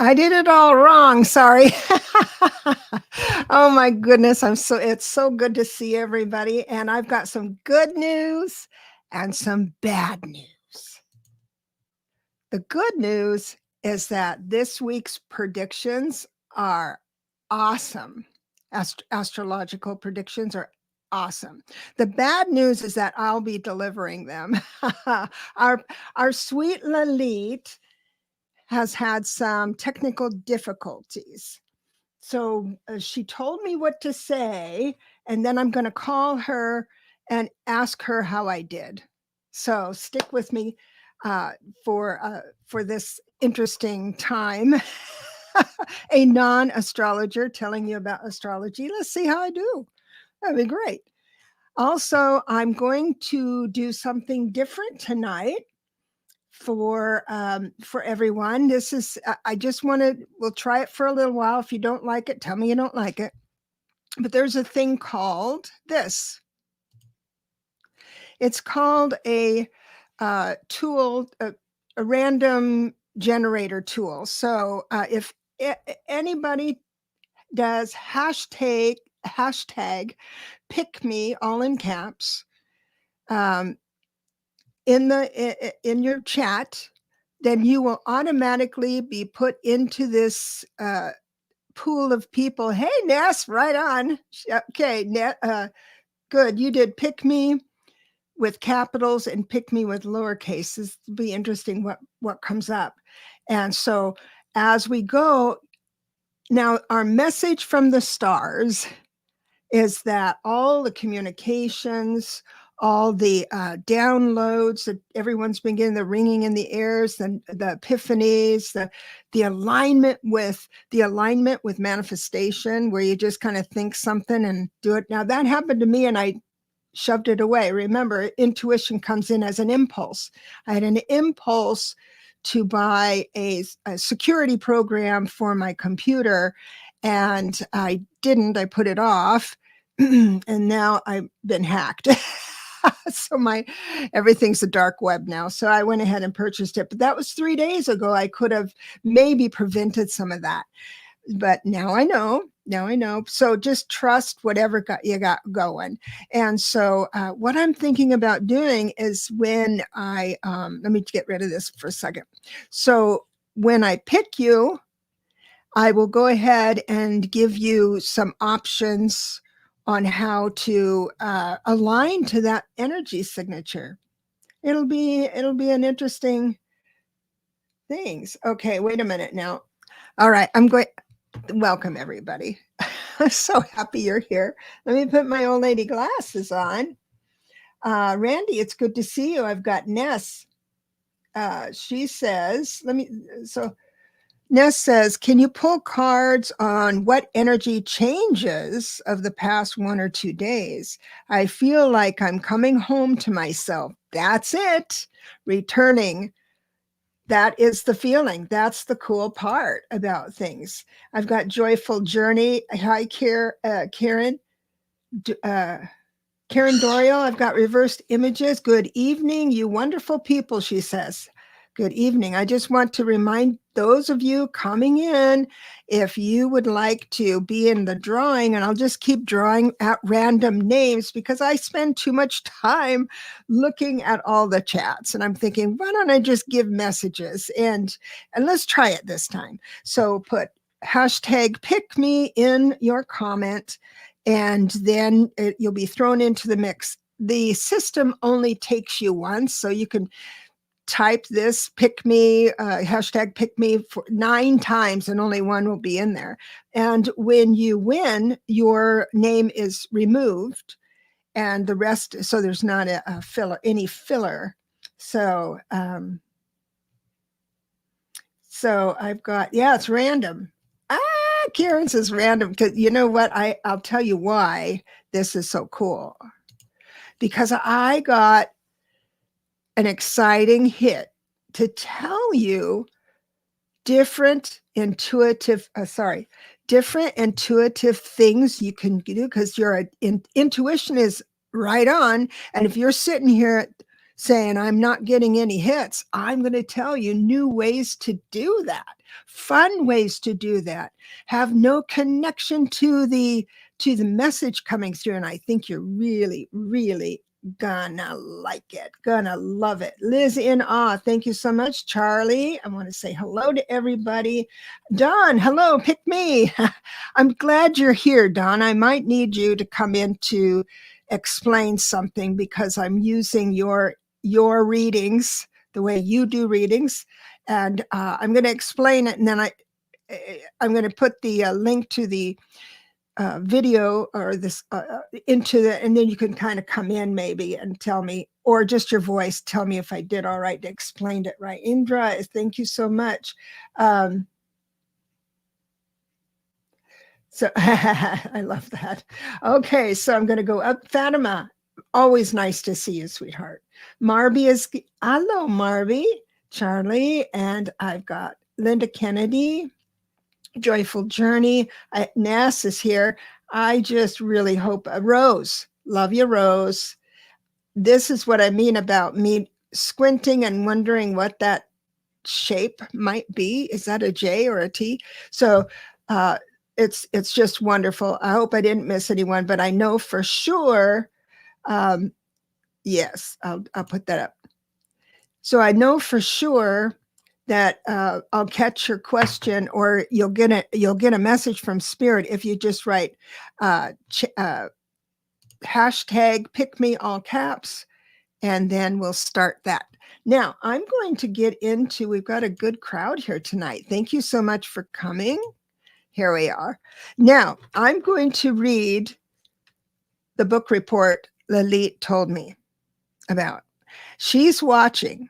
I did it all wrong. Sorry. Oh my goodness. It's so good to see everybody. And I've got some good news and some bad news. The good news is that this week's predictions are awesome. Astrological predictions are awesome. The bad news is that I'll be delivering them. our sweet Lalit has had some technical difficulties. So she told me what to say, and then I'm going to call her and ask her how I did. So stick with me for this interesting time. A non-astrologer telling you about astrology. Let's see how I do. That'd be great. Also, I'm going to do something different tonight for everyone. This is I just want to we'll try it for a little while. If you don't like it, tell me you don't like it. But there's a thing called this. It's called a tool, a random generator tool. So if anybody does hashtag pick me, all in caps, in your chat, then you will automatically be put into this pool of people. Hey, Ness, right on. Okay, good. You did pick me with capitals and pick me with lowercase. This will be interesting what comes up. And so as we go, now our message from the stars is that all the communications, all the downloads that everyone's been getting, the ringing in the ears, the epiphanies, the alignment with manifestation, where you just kind of think something and do it. Now that happened to me and I shoved it away. Remember, intuition comes in as an impulse. I had an impulse to buy a security program for my computer, and I didn't. I put it off, and now I've been hacked. So everything's a dark web now. So I went ahead and purchased it, but that was 3 days ago. I could have maybe prevented some of that, but now I know. So just trust whatever you got going. And so what I'm thinking about doing is when let me get rid of this for a second. So when I pick you, I will go ahead and give you some options on how to align to that energy signature. It'll be an interesting things. Okay, wait a minute now. All right, welcome everybody. I'm so happy you're here. Let me put my old lady glasses on. Randy, it's good to see you. I've got Ness. She says, Ness says, can you pull cards on what energy changes of the past 1 or 2 days? I feel like I'm coming home to myself. That's it. Returning. That is the feeling. That's the cool part about things. I've got joyful journey. Hi, Karen. Karen Dorio, I've got reversed images. Good evening, you wonderful people, she says. Good evening. I just want to remind those of you coming in, if you would like to be in the drawing, and I'll just keep drawing at random names because I spend too much time looking at all the chats. And I'm thinking, why don't I just give messages? And let's try it this time. So put hashtag pick me in your comment, and then you'll be thrown into the mix. The system only takes you once, so you can type this pick me, hashtag pick me for 9 times and only one will be in there. And when you win, your name is removed and the rest, so there's not a filler, any filler. So, so I've got, it's random. Karen says random, because you know what? I'll tell you why this is so cool. Because I got an exciting hit to tell you different intuitive things you can do, because your intuition is right on. And if you're sitting here saying, I'm not getting any hits, I'm going to tell you new ways to do that, fun ways to do that, have no connection to the message coming through. And I think you're really, really gonna like it, gonna love it. Liz in awe, thank you so much. Charlie, I want to say hello to everybody. Don, hello, pick me. I'm glad you're here, Don. I might need you to come in to explain something because I'm using your readings the way you do readings, and I'm going to explain it, and then I'm going to put the link to the video or this into the, and then you can kind of come in maybe and tell me, or just your voice, tell me if I did all right, to explain it right. Indra, thank you so much. So I love that. Okay, so I'm going to go up. Fatima, always nice to see you, sweetheart. Marby is, hello, Marby. Charlie, and I've got Linda Kennedy, Joyful Journey. Ness is here. I just really hope, Rose, love you, Rose. This is what I mean about me squinting and wondering what that shape might be. Is that a J or a T? So it's just wonderful. I hope I didn't miss anyone, but I know for sure. Yes, I'll put that up. So I know for sure that I'll catch your question, or you'll get a message from Spirit if you just write hashtag pick me all caps, and then we'll start that. Now I'm going to get into, we've got a good crowd here tonight. Thank you so much for coming. Here we are. Now I'm going to read the book report Lalit told me about. She's watching.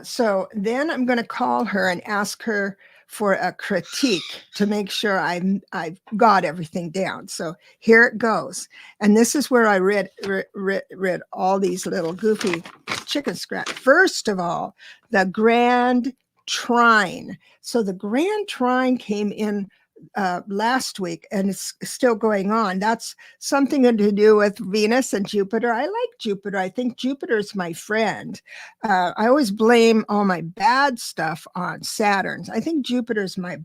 So then I'm going to call her and ask her for a critique to make sure I've got everything down. So here it goes. And this is where I read all these little goofy chicken scratch. First of all, the Grand Trine. So the Grand Trine came in last week, and it's still going on. That's something to do with Venus and Jupiter. I like Jupiter. I think Jupiter's my friend. I always blame all my bad stuff on Saturn. I think Jupiter's my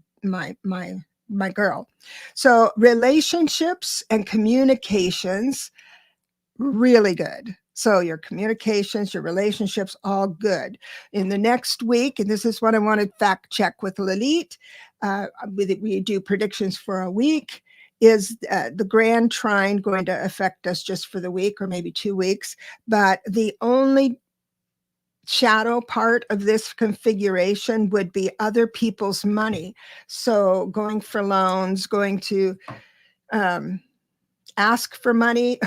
girl. So relationships and communications, really good. So your communications, your relationships, all good. In the next week, and this is what I want to fact check with Lalit, we do predictions for a week. Is the Grand Trine going to affect us just for the week or maybe 2 weeks? But the only shadow part of this configuration would be other people's money. So going for loans, going to ask for money,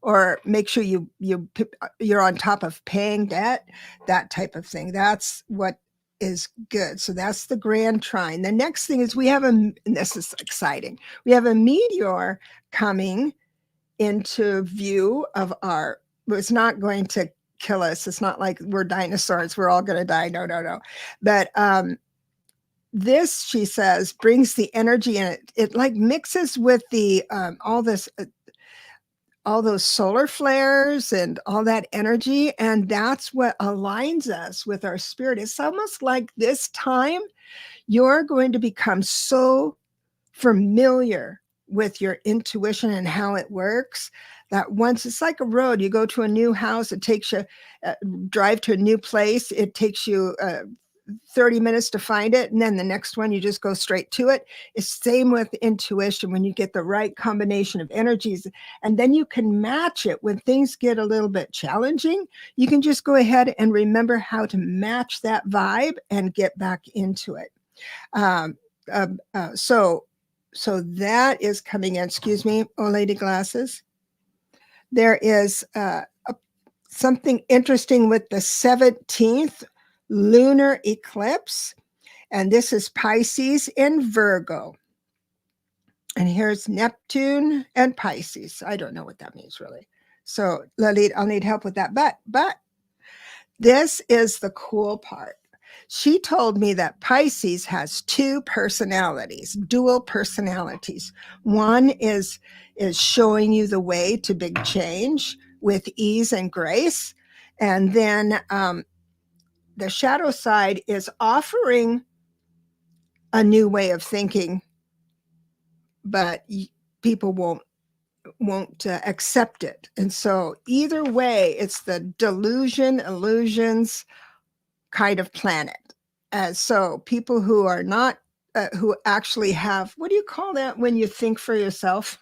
or make sure you're on top of paying debt, that type of thing. That's what is good. So that's the Grand Trine. The next thing is and this is exciting, we have a meteor coming into view of it's not going to kill us. It's not like we're dinosaurs, we're all going to die. No. But this, she says, brings the energy, and it like mixes with the all those solar flares and all that energy. And that's what aligns us with our spirit. It's almost like this time you're going to become so familiar with your intuition and how it works that once, it's like a road, you go to a new house, it takes you, drive to a new place, it takes you 30 minutes to find it, and then the next one you just go straight to it. It's same with intuition. When you get the right combination of energies, and then you can match it when things get a little bit challenging, you can just go ahead and remember how to match that vibe and get back into it. So that is coming in. Excuse me, oh lady glasses. There is something interesting with the 17th lunar eclipse, and this is Pisces and Virgo. And here's Neptune and Pisces. I don't know what that means really. So Lalit, I'll need help with that. But this is the cool part. She told me that Pisces has 2 personalities, dual personalities. One is showing you the way to big change with ease and grace. And then the shadow side is offering a new way of thinking, but people won't accept it. And so either way, it's the delusion, illusions kind of planet. So people who are not, who actually have, what do you call that when you think for yourself?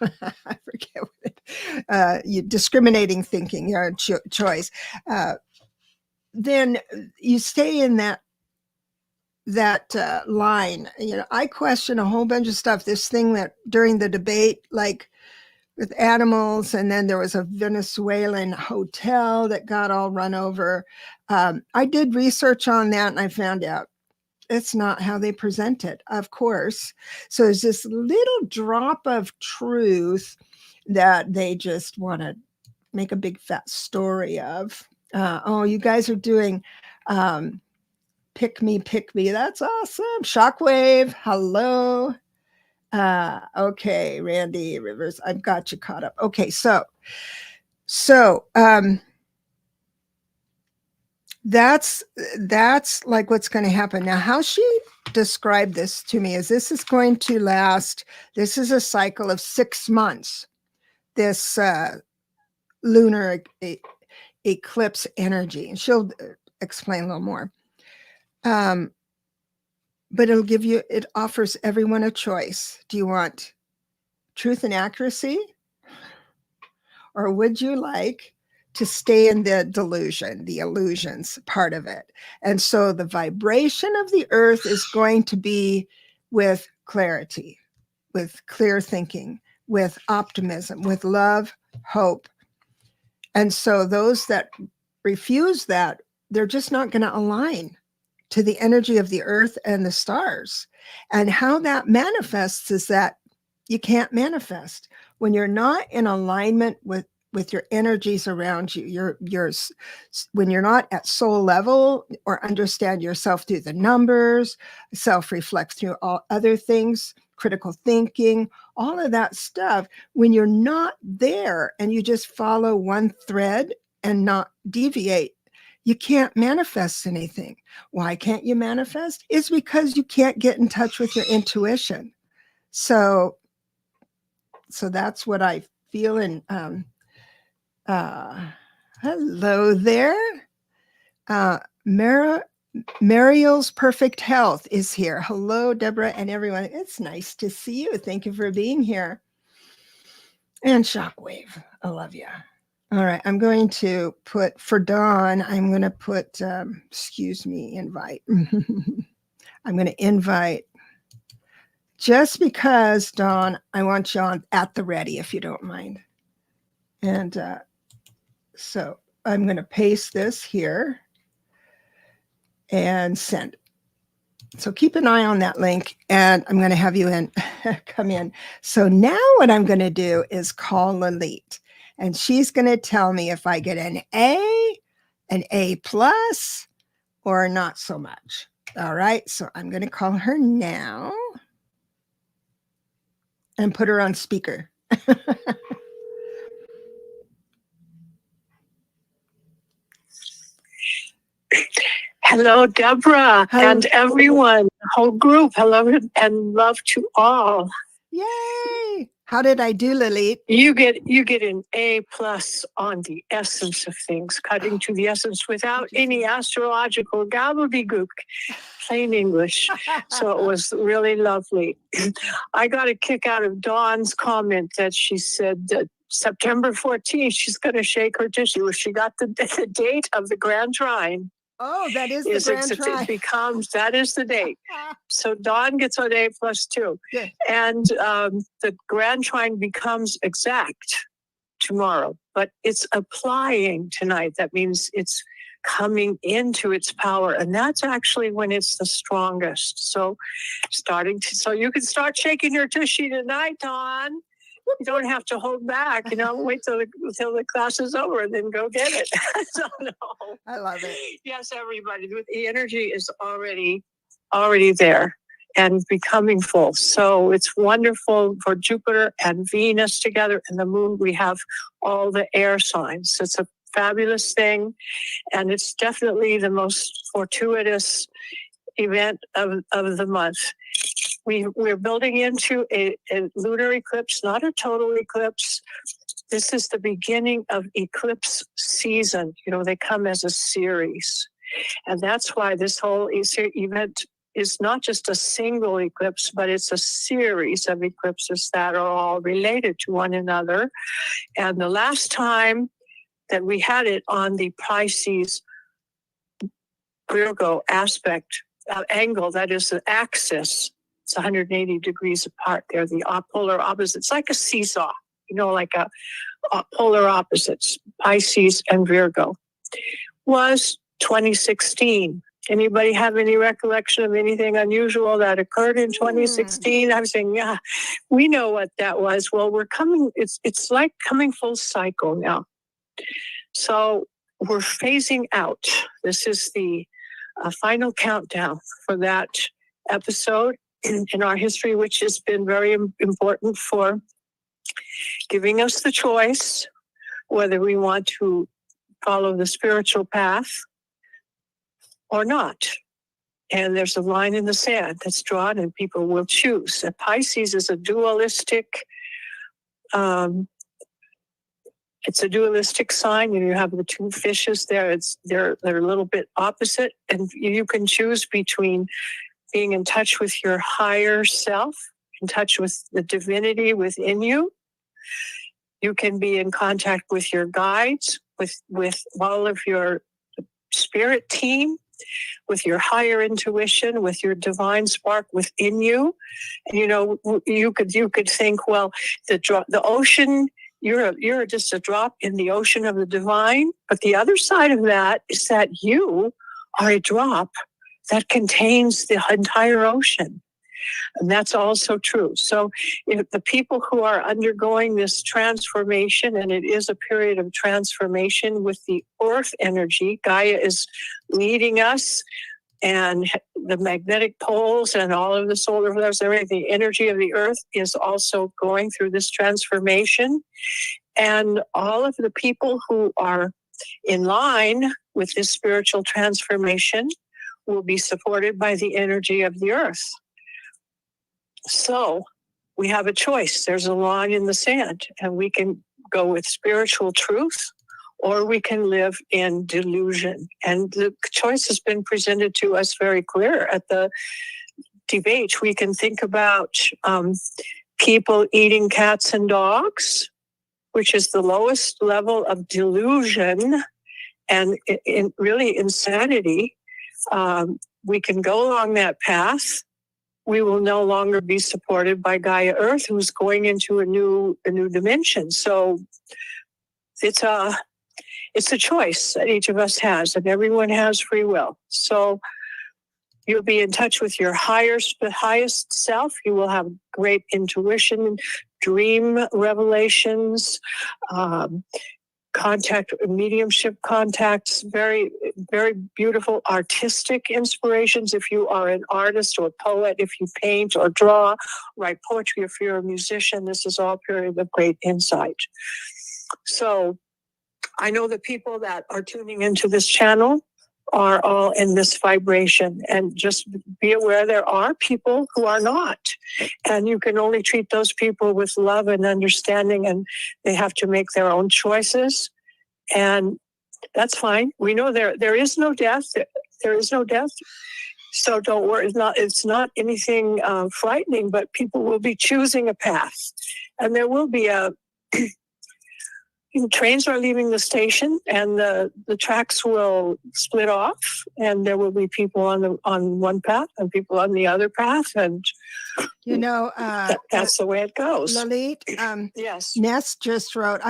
I forget what you discriminating thinking, your choice. Then you stay in that line. I question a whole bunch of stuff. This thing that during the debate, like with animals, and then there was a Venezuelan hotel that got all run over. I did research on that, and I found out it's not how they present it, of course. So there's this little drop of truth that they just want to make a big fat story of. Oh, you guys are doing pick me. That's awesome. Shockwave, hello. Okay, Randy Rivers, I've got you caught up. Okay, so that's like what's going to happen. Now, how she described this to me is this is going to last, this is a cycle of 6 months, this lunar eclipse energy. And she'll explain a little more. But it offers everyone a choice. Do you want truth and accuracy? Or would you like to stay in the delusion, the illusions part of it? And so the vibration of the earth is going to be with clarity, with clear thinking, with optimism, with love, hope. And so those that refuse that, they're just not going to align to the energy of the earth and the stars. And how that manifests is that you can't manifest when you're not in alignment with your energies around you. When you're not at soul level or understand yourself through the numbers, self-reflect through all other things, critical thinking, all of that stuff. When you're not there and you just follow one thread and not deviate, you can't manifest anything. Why can't you manifest? It's because you can't get in touch with your intuition. So that's what I feel. And hello there. Mariel's Perfect Health is here. Hello, Deborah and everyone. It's nice to see you. Thank you for being here. And Shockwave, I love you. All right, I'm going to put, for Dawn, I'm going to put, excuse me, invite. I'm going to invite, just because, Dawn, I want you on at the ready, if you don't mind. And so I'm going to paste this here and send. So keep an eye on that link, and I'm going to have you come in. So now what I'm going to do is call Lalit, and she's going to tell me if I get an A plus, or not so much. All right, so I'm going to call her now and put her on speaker. Hello, Deborah, and everyone, whole group. Hello and love to all. Yay! How did I do, Lalit? You get an A plus on the essence of things, cutting to the essence without any astrological gobbledygook, plain English. So it was really lovely. I got a kick out of Dawn's comment that she said that September 14th, she's going to shake her tissue. She got the date of the Grand Trine. Oh, that is the Grand Trine. It becomes, that is the date. So Dawn gets an A plus 2. Good. And the Grand Trine becomes exact tomorrow, but it's applying tonight. That means it's coming into its power. And that's actually when it's the strongest. So so you can start shaking your tushy tonight, Dawn. You don't have to hold back, wait till the class is over and then go get it. So no. I love it. Yes, everybody, the energy is already there and becoming full. So it's wonderful for Jupiter and Venus together and the moon. We have all the air signs. It's a fabulous thing. And it's definitely the most fortuitous event of the month. We're building into a lunar eclipse, not a total eclipse. This is the beginning of eclipse season. You know, they come as a series. And that's why this whole event is not just a single eclipse, but it's a series of eclipses that are all related to one another. And the last time that we had it on the Pisces Virgo aspect angle, that is the axis, it's 180 degrees apart. They're the polar opposites, like a seesaw, you know, like a polar opposites, Pisces and Virgo, was 2016. Anybody have any recollection of anything unusual that occurred in 2016? I'm saying, yeah, we know what that was. Well, we're coming, it's like coming full cycle now. So we're phasing out. This is the final countdown for that episode in our history, which has been very important for giving us the choice whether we want to follow the spiritual path or not. And there's a line in the sand that's drawn and people will choose. And Pisces is a dualistic, it's a dualistic sign. You have the two fishes there. They're a little bit opposite. And you can choose between being in touch with your higher self, in touch with the divinity within you. You can be in contact with your guides, with all of your spirit team, with your higher intuition, with your divine spark within you. And, you know, you could think, well, the ocean, you're just a drop in the ocean of the divine. But the other side of that is that you are a drop that contains the entire ocean. And that's also true. So if the people who are undergoing this transformation, and it is a period of transformation with the earth energy, Gaia is leading us, and the magnetic poles and all of the solar flares, everything, the energy of the earth is also going through this transformation. And all of the people who are in line with this spiritual transformation will be supported by the energy of the earth. So we have a choice. There's a line in the sand, and we can go with spiritual truth, or we can live in delusion. And the choice has been presented to us very clear at the debate. We can think about people eating cats and dogs, which is the lowest level of delusion and really insanity. We can go along that path. We will no longer be supported by Gaia Earth, who's going into a new dimension. So it's a choice that each of us has, and everyone has free will. So you'll be in touch with your highest self. You will have great intuition, dream revelations, mediumship contacts, very, very beautiful artistic inspirations. If you are an artist or a poet, if you paint or draw, write poetry, if you're a musician, this is all a period of great insight. So I know the people that are tuning into this channel are all in this vibration, and just be aware there are people who are not, and you can only treat those people with love and understanding, and they have to make their own choices, and that's fine. We know there is no death. There is no death. So don't worry. It's not anything frightening, but people will be choosing a path, and there will be trains are leaving the station, and the tracks will split off, and there will be people on one path and people on the other path, and you know that's the way it goes. Lalit, yes. Ness just wrote.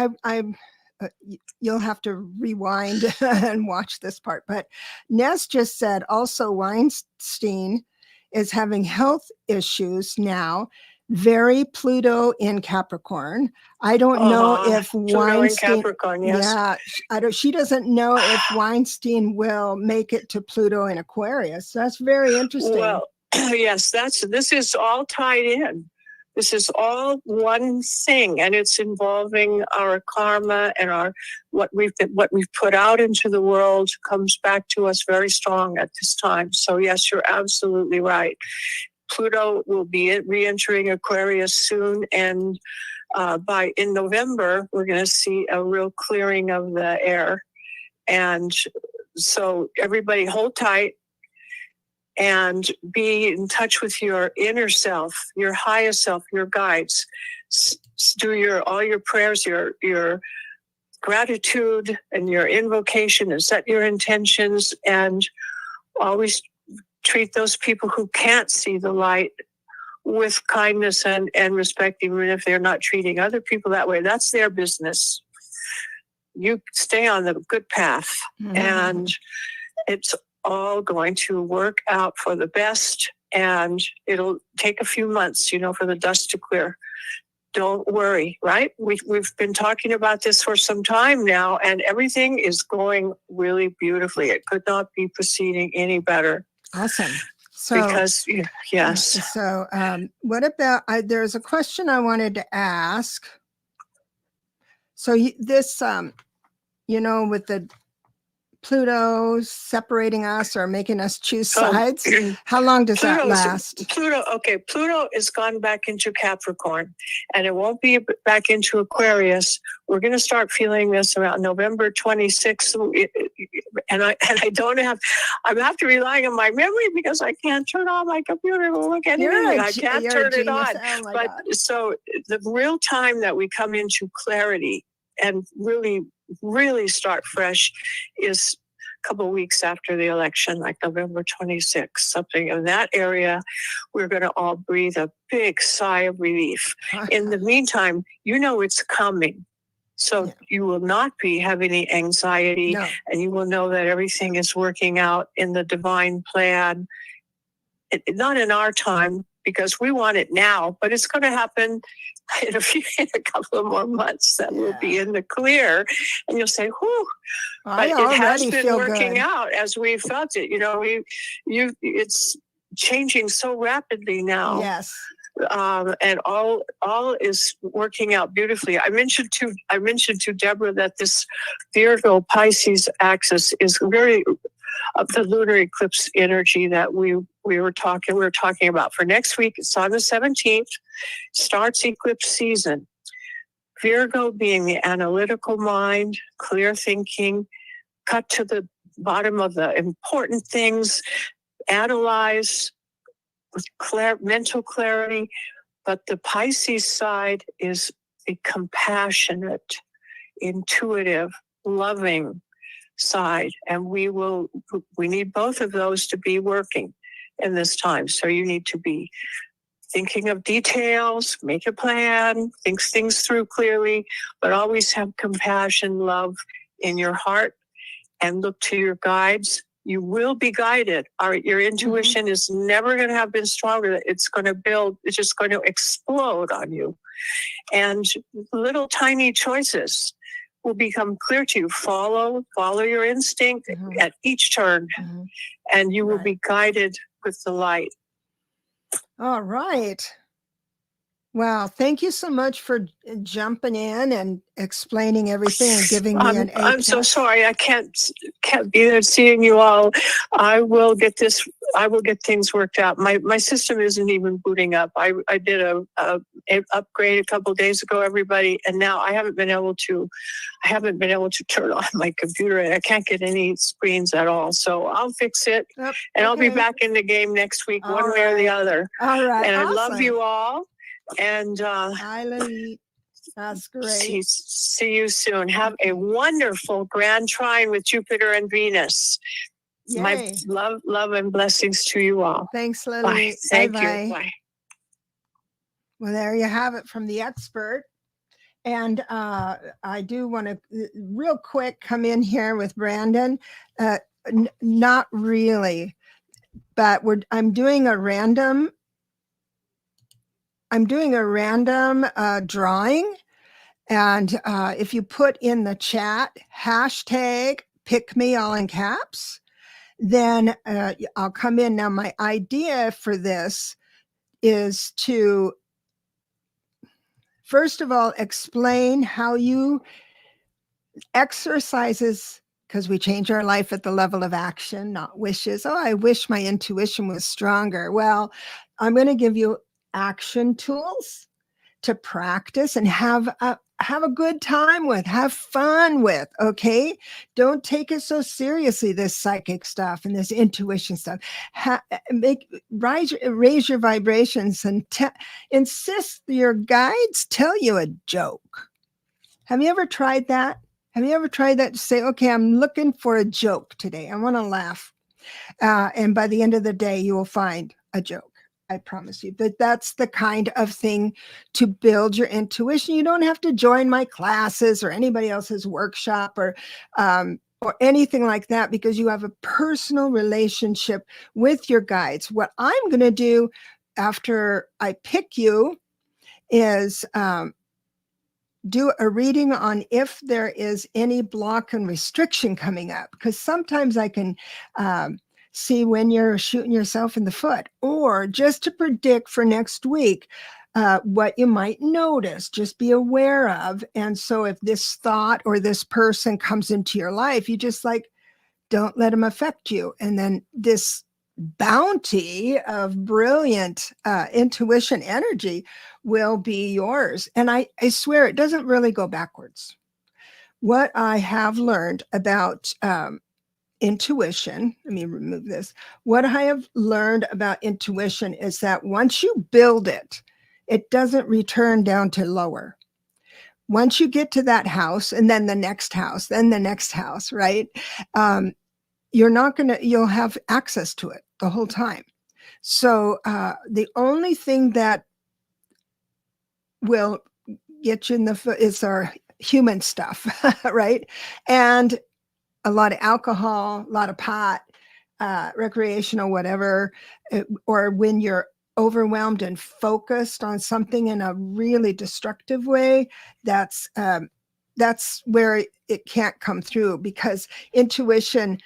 You'll have to rewind and watch this part, but Ness just said also Weinstein is having health issues now. Very Pluto in Capricorn. I don't know if Pluto Weinstein. in Capricorn, yes. Yeah, she doesn't know if Weinstein will make it to Pluto in Aquarius. That's very interesting. Well, yes, this is all tied in. This is all one thing, and it's involving our karma and our what we've put out into the world comes back to us very strong at this time. So yes, you're absolutely right. Pluto will be re-entering Aquarius soon, and in November we're going to see a real clearing of the air. And so everybody hold tight and be in touch with your inner self, your highest self, your guides. Do all your prayers, your gratitude and your invocation, and set your intentions, and always treat those people who can't see the light with kindness and respect, even if they're not treating other people that way. That's their business. You stay on the good path, and it's all going to work out for the best, and it'll take a few months, for the dust to clear. Don't worry, right? We've been talking about this for some time now, and everything is going really beautifully. It could not be proceeding any better. Awesome. So, because, yes. So, what about, there's a question I wanted to ask. So this, with the Pluto separating us or making us choose sides, how long does that last? Pluto has gone back into Capricorn, and it won't be back into Aquarius. We're going to start feeling this around November 26th. And I have to rely on my memory because I can't turn on my computer to look at anything. I can't turn it on. Oh but God. So the real time that we come into clarity and really start fresh is a couple of weeks after the election, like November 26th, something in that area. We're going to all breathe a big sigh of relief. In the meantime, it's coming. So you will not be having any anxiety, and you will know that everything is working out in the divine plan. Not in our time, because we want it now, but it's going to happen in a couple of more months. That we'll be in the clear, and you'll say, "Whew!" But it has been working out as we felt it. It's changing so rapidly now. Yes. And all is working out beautifully. I mentioned to Deborah that this Virgo Pisces axis is very of the lunar eclipse energy that we were talking about for next week. It's on the 17th, starts eclipse season. Virgo being the analytical mind, clear thinking, cut to the bottom of the important things, analyze with mental clarity. But the Pisces side is a compassionate, intuitive, loving side, and we need both of those to be working in this time. So you need to be thinking of details, make a plan, think things through clearly, but always have compassion, love in your heart, and look to your guides. You will be guided. Your intuition is never going to have been stronger. It's going to build. It's just going to explode on you, and little tiny choices will become clear to you. Follow your instinct at each turn, and you will be guided with the light. All right. Wow. Thank you so much for jumping in and explaining everything and giving me an A+. I'm so sorry. I can't be there seeing you all. I will get things worked out. My system isn't even booting up. I did a upgrade a couple of days ago, everybody, and now I haven't been able to turn on my computer, and I can't get any screens at all. So I'll fix it, and I'll be back in the game next week, one way or the other. All right. And awesome. I love you all. And hi, Lalit. That's great. See you soon. Have a wonderful grand trine with Jupiter and Venus. Yay. My love and blessings to you all. Thanks, Lalit. Bye. Thank Bye-bye. you. Bye. Well, there you have it from the expert. And I do want to real quick come in here with Brandon. Not really, but I'm doing a random drawing. And if you put in the chat, hashtag pick me all in caps, then I'll come in. Now, my idea for this is to First of all, explain how you exercises, because we change our life at the level of action, not wishes. Oh, I wish my intuition was stronger. Well, I'm going to give you action tools to practice and have a good time with, have fun with. Okay, don't take it so seriously, this psychic stuff and this intuition stuff. Raise your vibrations and insist your guides tell you a joke. Have you ever tried that? Have you ever tried that, to say, okay, I'm looking for a joke today, I want to laugh, and by the end of the day you will find a joke. I promise you that that's the kind of thing to build your intuition. You don't have to join my classes or anybody else's workshop or anything like that, because you have a personal relationship with your guides. What I'm going to do after I pick you is do a reading on if there is any block and restriction coming up, because sometimes I can see when you're shooting yourself in the foot, or just to predict for next week what you might notice, just be aware of. And so if this thought or this person comes into your life, you just like, don't let them affect you. And then this bounty of brilliant intuition energy will be yours. And I swear it doesn't really go backwards. What I have learned about intuition, let me remove this. What I have learned about intuition is that once you build it, it doesn't return down to lower. Once you get to that house, and then the next house, then the next house, right? You'll have access to it the whole time. So the only thing that will get you in the foot is our human stuff, right? And a lot of alcohol, a lot of pot, recreational, whatever, or when you're overwhelmed and focused on something in a really destructive way, that's where it can't come through, because intuition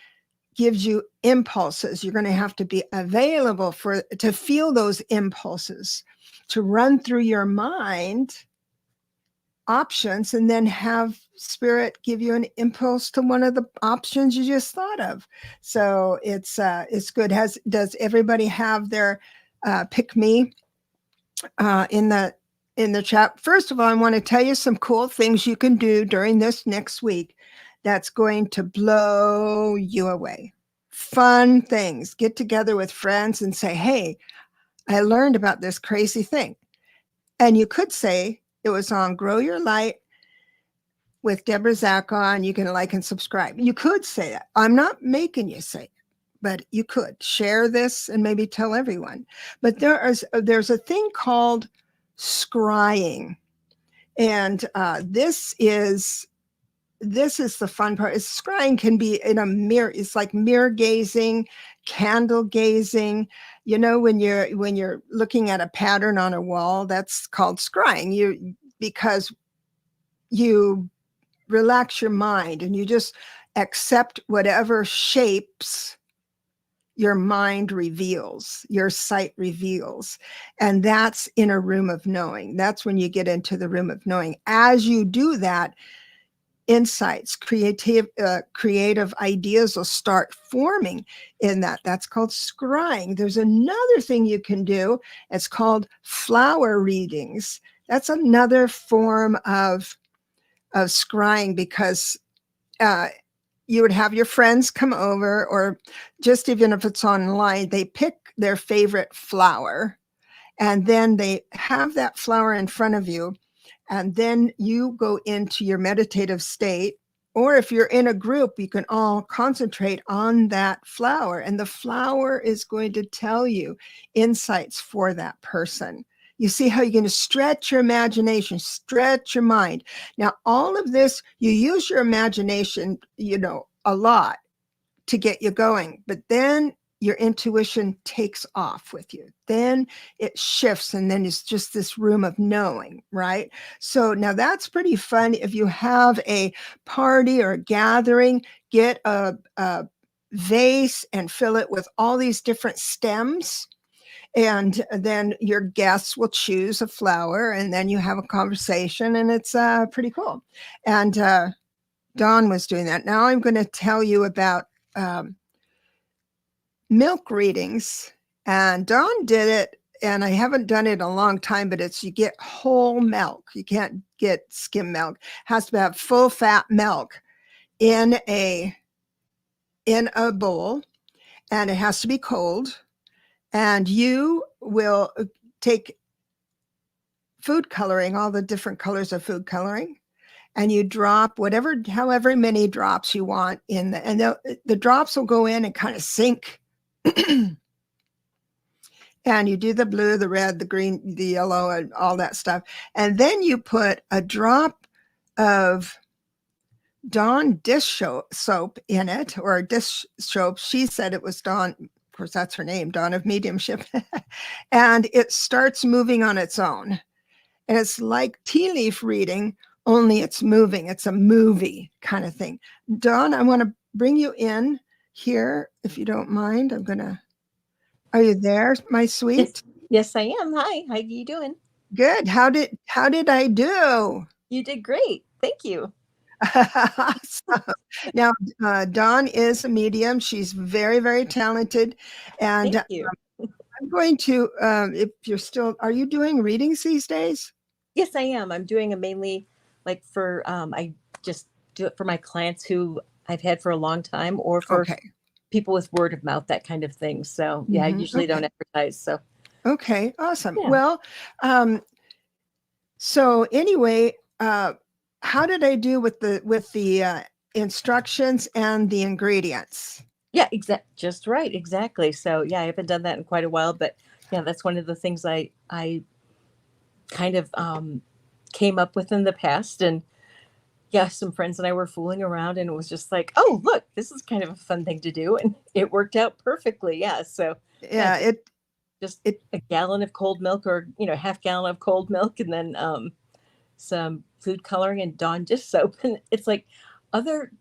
gives you impulses. You're going to have to be available to feel those impulses, to run through your mind options, and then have spirit give you an impulse to one of the options you just thought of. So it's good. Does everybody have their pick me in the chat? First of all, I want to tell you some cool things you can do during this next week that's going to blow you away. Fun things. Get together with friends and say, hey, I learned about this crazy thing. And you could say it was on Grow Your Light with Debra Zachau, and you can like and subscribe. You could say that. I'm not making you say it, but you could share this and maybe tell everyone. But there's a thing called scrying. And this is the fun part. Scrying can be in a mirror. It's like mirror gazing, candle gazing. You know, when you're looking at a pattern on a wall, that's called scrying. Because you relax your mind and you just accept whatever shapes your mind reveals, your sight reveals. And that's in a room of knowing. That's when you get into the room of knowing. As you do that, insights, creative ideas will start forming in that. That's called scrying. There's another thing you can do. It's called flower readings. That's another form of scrying, because you would have your friends come over, or just even if it's online, they pick their favorite flower, and then they have that flower in front of you. And then you go into your meditative state, or if you're in a group, you can all concentrate on that flower, and the flower is going to tell you insights for that person. You see how you're going to stretch your imagination, stretch your mind. Now, all of this, you use your imagination, a lot to get you going, but then your intuition takes off with you. Then it shifts, and then it's just this room of knowing, right? So now that's pretty fun. If you have a party or a gathering, get a vase and fill it with all these different stems, And then your guests will choose a flower, and then you have a conversation, and it's pretty cool. And Dawn was doing that. Now I'm going to tell you about milk readings. And Dawn did it, and I haven't done it in a long time, but it's you get whole milk. You can't get skim milk. It has to have full fat milk in a bowl, and it has to be cold. And you will take food coloring, all the different colors of food coloring, and you drop however many drops you want in and the drops will go in and kind of sink. And you do the blue, the red, the green, the yellow, and all that stuff. And then you put a drop of Dawn dish soap in it, or dish soap. She said it was Dawn. Of course, that's her name, Dawn of Mediumship. And it starts moving on its own. And it's like tea leaf reading, only it's moving. It's a movie kind of thing. Dawn, I want to bring you in here, if you don't mind. Are you there, my sweet? Yes, I am. Hi, how you doing? Good. How did I do? You did great. Thank you. Now, Dawn is a medium. She's very, very talented. And Thank you. I'm going to, are you doing readings these days? Yes, I am. I'm doing it mainly like for, I just do it for my clients who I've had for a long time, or for people with word of mouth, that kind of thing. So yeah, I usually don't advertise. So. Okay. Awesome. Yeah. Well, so anyway, how did I do with the instructions and the ingredients? Yeah, just right. Exactly. So yeah, I haven't done that in quite a while, but yeah, that's one of the things I kind of came up with in the past. And yeah, some friends and I were fooling around, and it was just like, oh, look, this is kind of a fun thing to do. And it worked out perfectly. Yeah. So yeah, just a gallon of cold milk, or, half gallon of cold milk, and then some food coloring and Dawn dish soap. And it's like other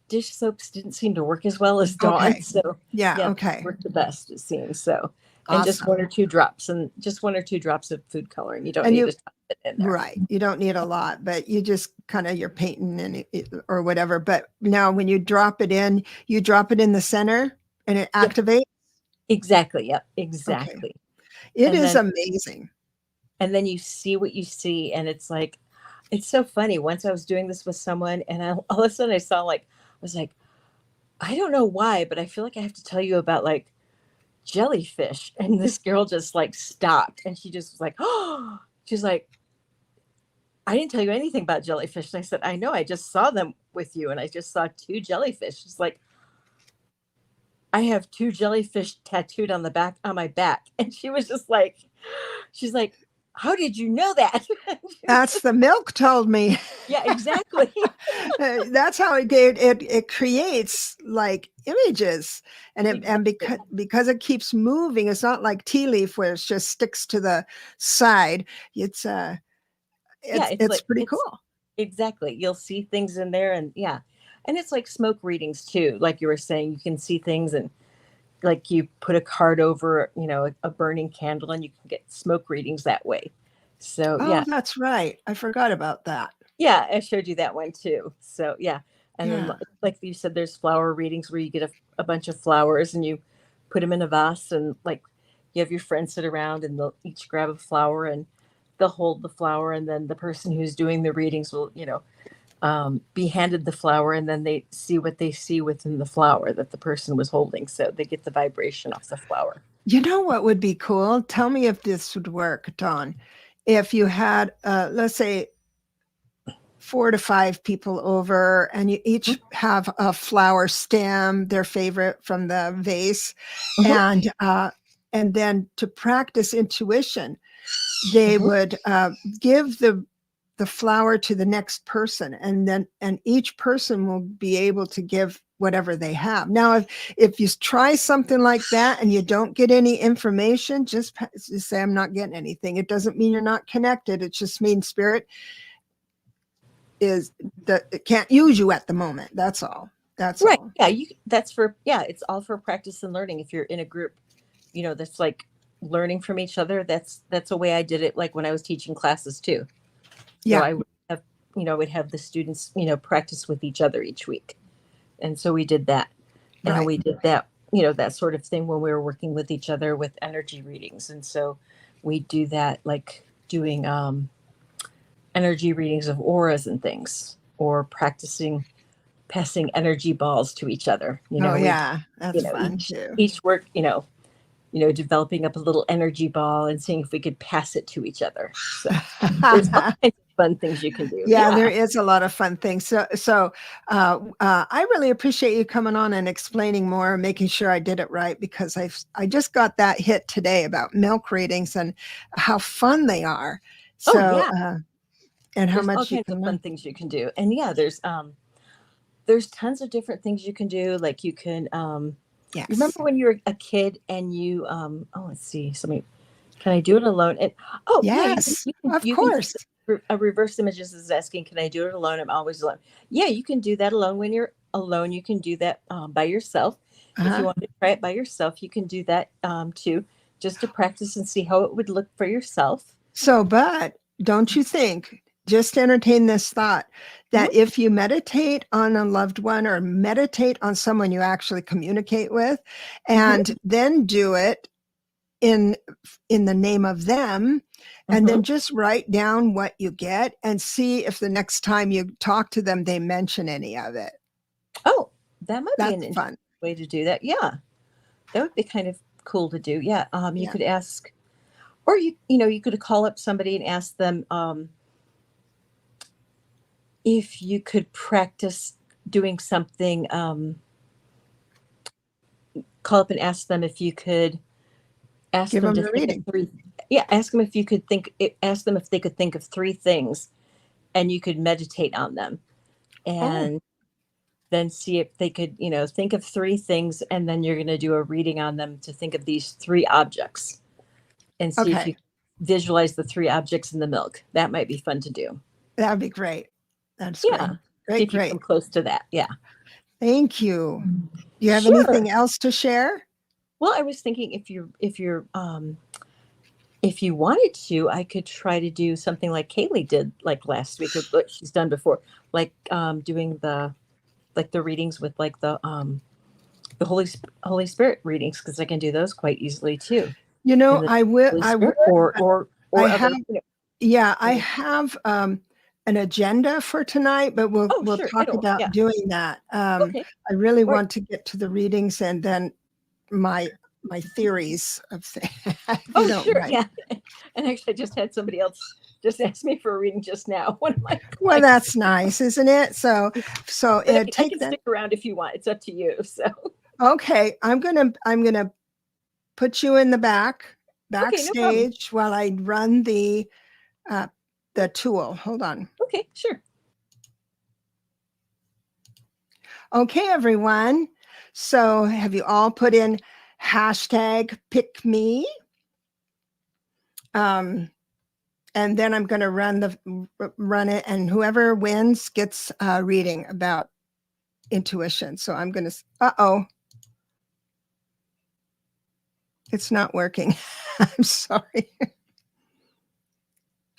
dish soaps didn't seem to work as well as Dawn. Okay. So yeah, worked the best, it seems. So, awesome. And just one or two drops of food coloring. You don't need to top it in there. Right. You don't need a lot, but you just kind of, you're painting or whatever. But now when you drop it in the center and it activates. Exactly. Yep. Exactly. Okay. It is amazing. And then you see what you see, and it's like, it's so funny. Once I was doing this with someone, and all of a sudden I was like, I don't know why, but I feel like I have to tell you about like jellyfish. And this girl just like stopped, and she just was like, oh, she's like, I didn't tell you anything about jellyfish. And I said, I know, I just saw them with you, and I just saw 2 jellyfish. She's like, I have 2 jellyfish tattooed on my back. And she was just like, she's like, how did you know that? That's the milk told me. Yeah, exactly. That's how it creates like images, and because it keeps moving, it's not like tea leaf where it just sticks to the side. It's pretty cool. Exactly. You'll see things in there, and and it's like smoke readings too. Like you were saying, you can see things, and like you put a card over, a burning candle, and you can get smoke readings that way. So that's right. I forgot about that. Yeah, I showed you that one too. So and then like you said, there's flower readings where you get a bunch of flowers and you put them in a vase, and like you have your friends sit around and they'll each grab a flower and they'll hold the flower, and then the person who's doing the readings will, be handed the flower, and then they see what they see within the flower that the person was holding. So they get the vibration off the flower. You know what would be cool? Tell me if this would work, Dawn. If you had, let's say, 4 to 5 people over, and you each have a flower stem, their favorite from the vase, and then to practice intuition, they would give the flower to the next person, and each person will be able to give whatever they have. Now, if you try something like that and you don't get any information, just say, I'm not getting anything. It doesn't mean you're not connected. It just means spirit is that it can't use you at the moment. That's all. That's all. Yeah. It's all for practice and learning. If you're in a group, that's like learning from each other. That's a way I did it, like when I was teaching classes too. So Yeah. I would have, would have the students, practice with each other each week. And so we did that. And Right. we did that, that sort of thing when we were working with each other with energy readings. And so we do that, like doing energy readings of auras and things, or practicing passing energy balls to each other. Oh, yeah. That's fun Each too. work, developing up a little energy ball and seeing if we could pass it to each other. So there's all kinds of fun things you can do. Yeah, there is a lot of fun things. So I really appreciate you coming on and explaining more, making sure I did it right, because I just got that hit today about milk readings and how fun they are. So, oh yeah, and how there's all much you kinds can of learn. fun things you can do. And yeah, there's tons of different things you can do. Like you can Yes. remember when you were a kid and you let's see, can I do it alone? And Yes, of course. A reverse images is asking, can I do it alone? I'm always alone. Yeah, you can do that alone. When you're alone, you can do that by yourself. If you want to try it by yourself, you can do that too, just to practice and see how it would look for yourself. So, but don't you think, just entertain this thought, that if you meditate on a loved one or meditate on someone you actually communicate with, and then do it in the name of them, and then just write down what you get and see if the next time you talk to them, they mention any of it. Oh, that might be an That's interesting fun. way to do that. Yeah, that would be kind of cool to do. Yeah, you Yeah. could ask, or you could call up somebody and ask them if you could practice doing something. Call up and ask them if you could ask Give them them to a think of reading. three. Yeah, ask them if you could ask them if they could think of three things, and you could meditate on them, and then see if they could, think of three things, and then you're going to do a reading on them to think of these three objects, and see if you visualize the three objects in the milk. That might be fun to do. That would be great. That's Yeah, see if you great. come close to that. Yeah. Thank you. Do you have Sure. anything else to share? Well, I was thinking if you wanted to, I could try to do something like Kaylee did, like last week, or what she's done before, like doing the readings with like the Holy Spirit readings, because I can do those quite easily too. I will. Or I other. have, I have an agenda for tonight, but we'll Sure. talk about doing that. Okay. I really want to get to the readings and then my theories of things. Sure. Yeah. And actually, I just had somebody else just ask me for a reading just now. One of my clients. Well, that's nice, isn't it? So I can stick around if you want. It's up to you. So okay, I'm gonna put you in the backstage while I run the tool. Hold on. Okay, sure. Okay, everyone. So have you all put in #PickMe? And then I'm going to run it, and whoever wins gets a reading about intuition. So I'm going to, it's not working. I'm sorry.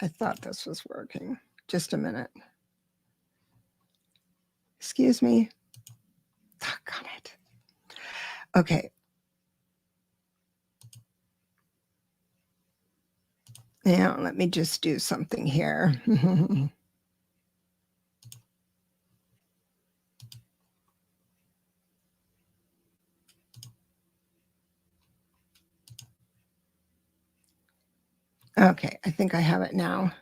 I thought this was working. Just a minute. Excuse me. Got it. Okay. Now, let me just do something here. Okay, I think I have it now.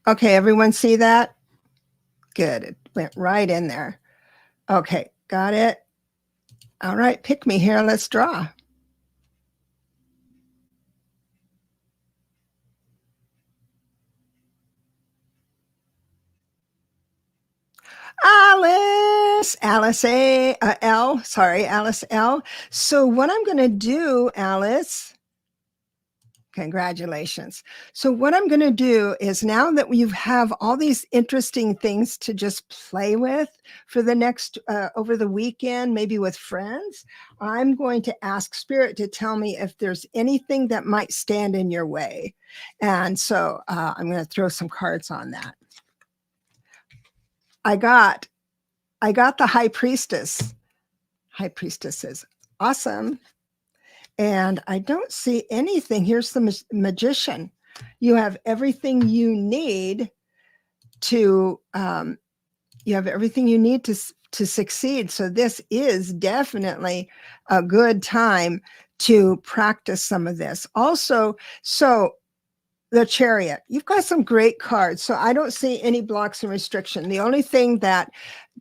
Okay, everyone see that? Good, it went right in there. Okay, got it. All right, pick me here, let's draw. Alice L. So what I'm going to do, Alice, Congratulations. So what I'm going to do is, now that you have all these interesting things to just play with for the next, over the weekend, maybe with friends, I'm going to ask Spirit to tell me if there's anything that might stand in your way. And so I'm going to throw some cards on that. I got the High Priestess. High Priestess is awesome. And I don't see anything. Here's the Magician. You have everything you need to, you have everything you need to succeed. So this is definitely a good time to practice some of this. Also, so the Chariot, you've got some great cards. So I don't see any blocks and restriction. The only thing that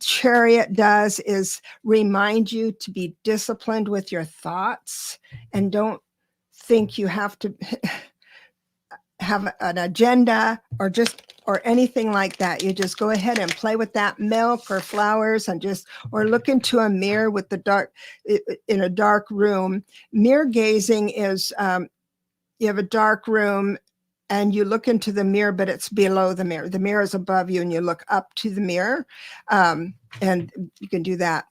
Chariot does is remind you to be disciplined with your thoughts, and don't think you have to have an agenda or anything like that. You just go ahead and play with that milk or flowers, and or look into a mirror with in a dark room. Mirror gazing is, you have a dark room and you look into the mirror, but it's below the mirror. The mirror is above you and you look up to the mirror. And you can do that.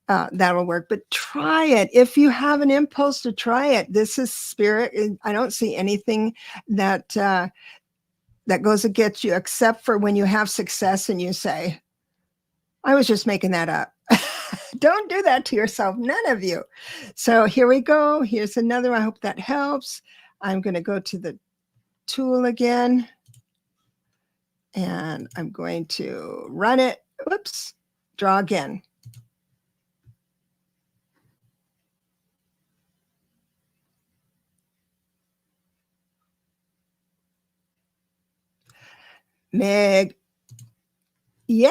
That'll work, but try it. If you have an impulse to try it, this is Spirit. I don't see anything that goes against you, except for when you have success and you say, I was just making that up. Don't do that to yourself. None of you. So here we go. Here's another. I hope that helps. I'm going to go to the tool again, and I'm going to run it. Whoops. Draw again. Meg. Yay!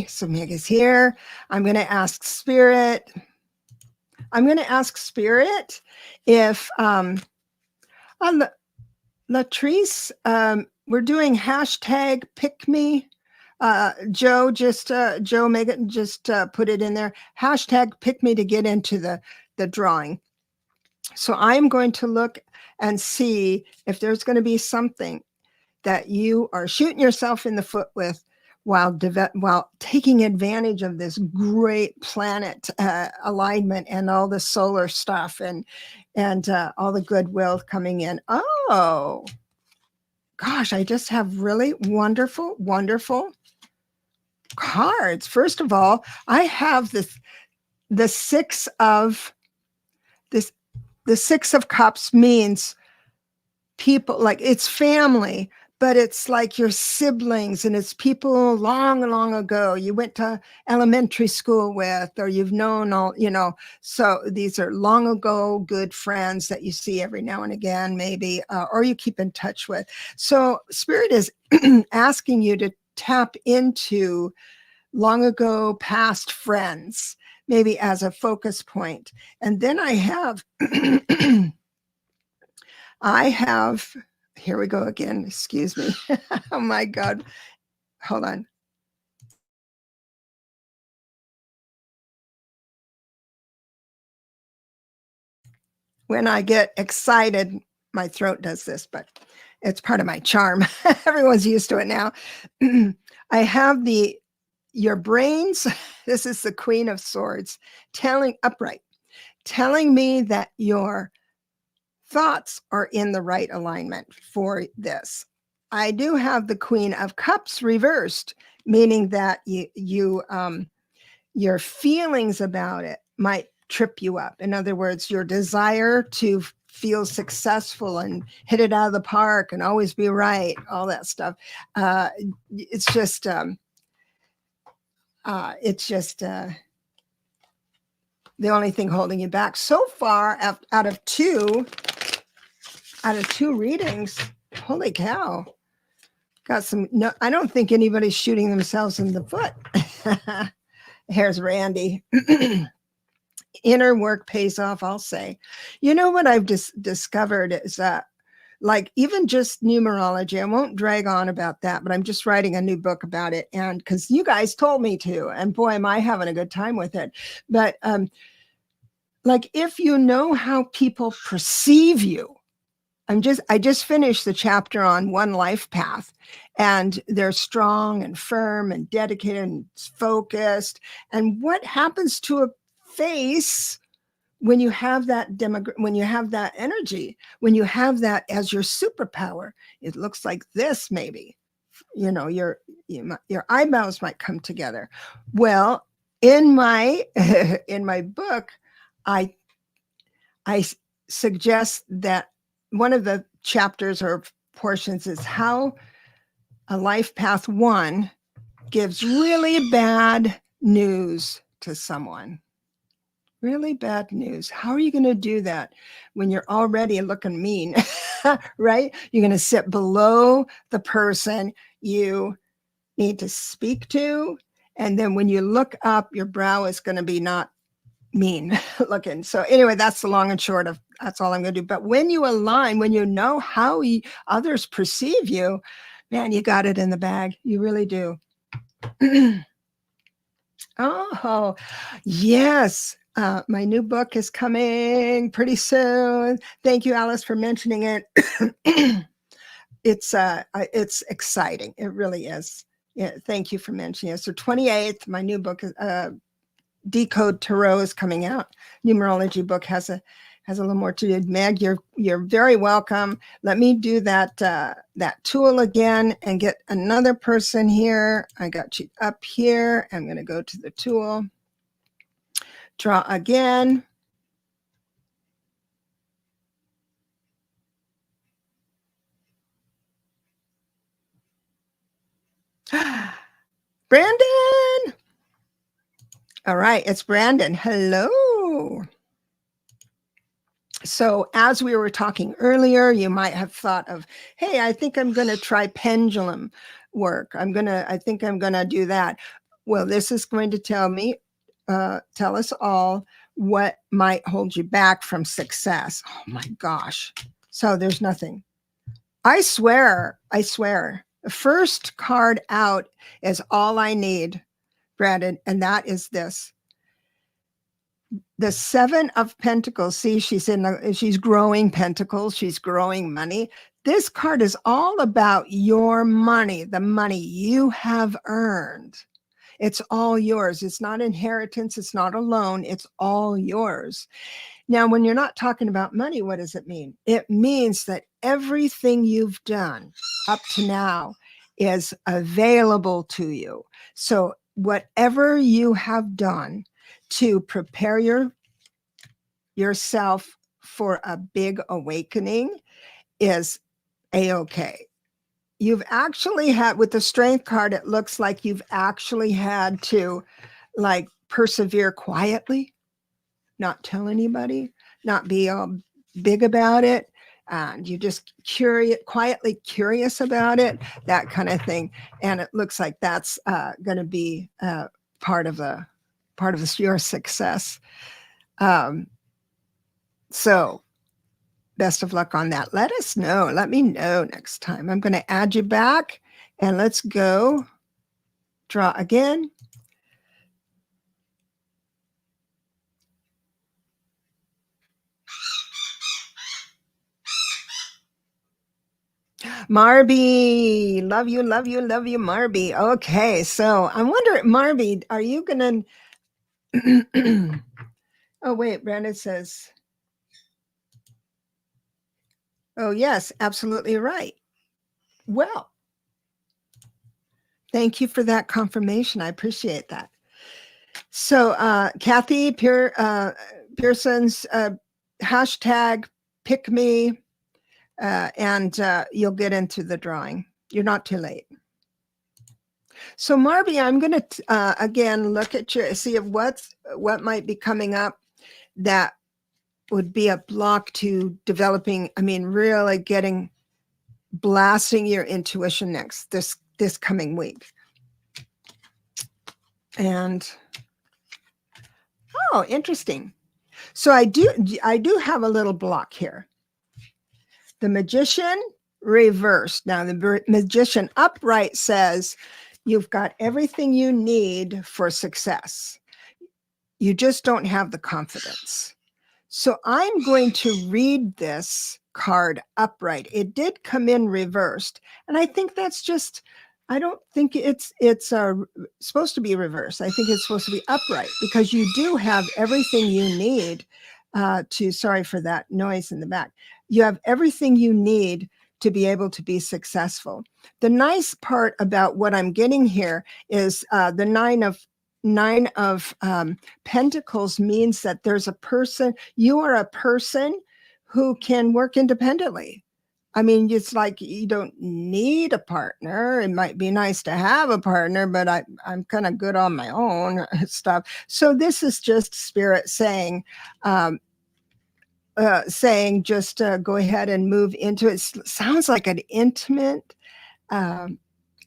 So Meg is here. I'm going to ask Spirit. If Latrice, we're doing hashtag pick me. Joe Megan just put it in there. Hashtag pick me to get into the drawing. So I'm going to look and see if there's going to be something that you are shooting yourself in the foot with while taking advantage of this great planet alignment and all the solar stuff and all the goodwill coming in. Oh, gosh, I just have really wonderful, wonderful cards. First of all, I have the Six of Cups means people, like it's family, but it's like your siblings, and it's people long, long ago you went to elementary school with, or you've known all, so these are long ago good friends that you see every now and again, maybe, or you keep in touch with. So Spirit is asking you to tap into long ago past friends, maybe as a focus point. And then I have, here we go again, excuse me. Oh my God, hold on. When I get excited, my throat does this, but it's part of my charm. Everyone's used to it now. I have your brains, this is the Queen of Swords, upright, telling me that your thoughts are in the right alignment for this. I do have the Queen of Cups reversed, meaning that your feelings about it might trip you up. In other words, your desire to feel successful and hit it out of the park and always be right, all that stuff. It's just the only thing holding you back so far. Out of two readings, holy cow, got some. No, I don't think anybody's shooting themselves in the foot. Here's Randy. Inner work pays off, I'll say. You know what I've discovered is that, like, even just numerology, I won't drag on about that, but I'm just writing a new book about it. And because you guys told me to, and boy, am I having a good time with it. But like, if you know how people perceive you, I just finished the chapter on one life path, and they're strong and firm and dedicated and focused. And what happens to a face when you have that when you have that energy, when you have that as your superpower? It looks like this, maybe. You know, your eyebrows might come together. Well, in my in my book, I suggest that one of the chapters or portions is how a life path 1 gives really bad news to someone. Really bad news. How are you going to do that when you're already looking mean, right? You're going to sit below the person you need to speak to. And then when you look up, your brow is going to be not mean looking. So anyway, that's the long and short of that's all I'm going to do. But when you align, when you know how others perceive you, man, you got it in the bag. You really do. Oh, yes. My new book is coming pretty soon. Thank you, Alice, for mentioning it. It's exciting. It really is. Yeah, thank you for mentioning it. So 28th, my new book is Decode Tarot is coming out. Numerology book has a little more to do. Meg, you're very welcome. Let me do that that tool again and get another person here. I got you up here. I'm going to go to the tool. Draw again. Brandon. All right, it's Brandon. Hello. So as we were talking earlier, you might have thought of, hey, I think I'm going to try pendulum work. I think I'm going to do that. Well, this is going to tell us all what might hold you back from success. Oh my gosh. So there's nothing. I swear, the first card out is all I need, Brandon, and that is this. The 7 of Pentacles. See, she's growing pentacles. She's growing money. This card is all about your money, the money you have earned. It's all yours. It's not inheritance. It's not a loan. It's all yours. Now, when you're not talking about money, what does it mean? It means that everything you've done up to now is available to you. So whatever you have done to prepare yourself for a big awakening is a-okay. You've actually had, with the Strength card, it looks like you've actually had to like persevere quietly, not tell anybody, not be all big about it. And you just quietly curious about it, that kind of thing. And it looks like that's going to be part of your success. So best of luck on that. Let us know. Let me know next time. I'm going to add you back and let's go draw again. Marby, love you, Marby. Okay, so I wonder, Marby, are you going to... Oh, wait, Brandon says... Oh, yes, absolutely right. Well, thank you for that confirmation. I appreciate that. So Kathy Pearson's hashtag pick me, and you'll get into the drawing. You're not too late. So Marby, I'm going to again look at see if what might be coming up that would be a block to developing. I mean, really blasting your intuition this coming week. And oh, interesting. So I do have a little block here. The Magician reversed. Now the Magician upright says you've got everything you need for success. You just don't have the confidence. So I'm going to read this card upright. It did come in reversed. And I think that's just, I don't think it's supposed to be reversed. I think it's supposed to be upright because you do have everything you need sorry for that noise in the back. You have everything you need to be able to be successful. The nice part about what I'm getting here is the nine of Pentacles means that there's a person, you are a person who can work independently. I mean, it's like you don't need a partner. It might be nice to have a partner, but I'm kind of good on my own stuff. So this is just spirit saying, just go ahead and move into it. Sounds like an intimate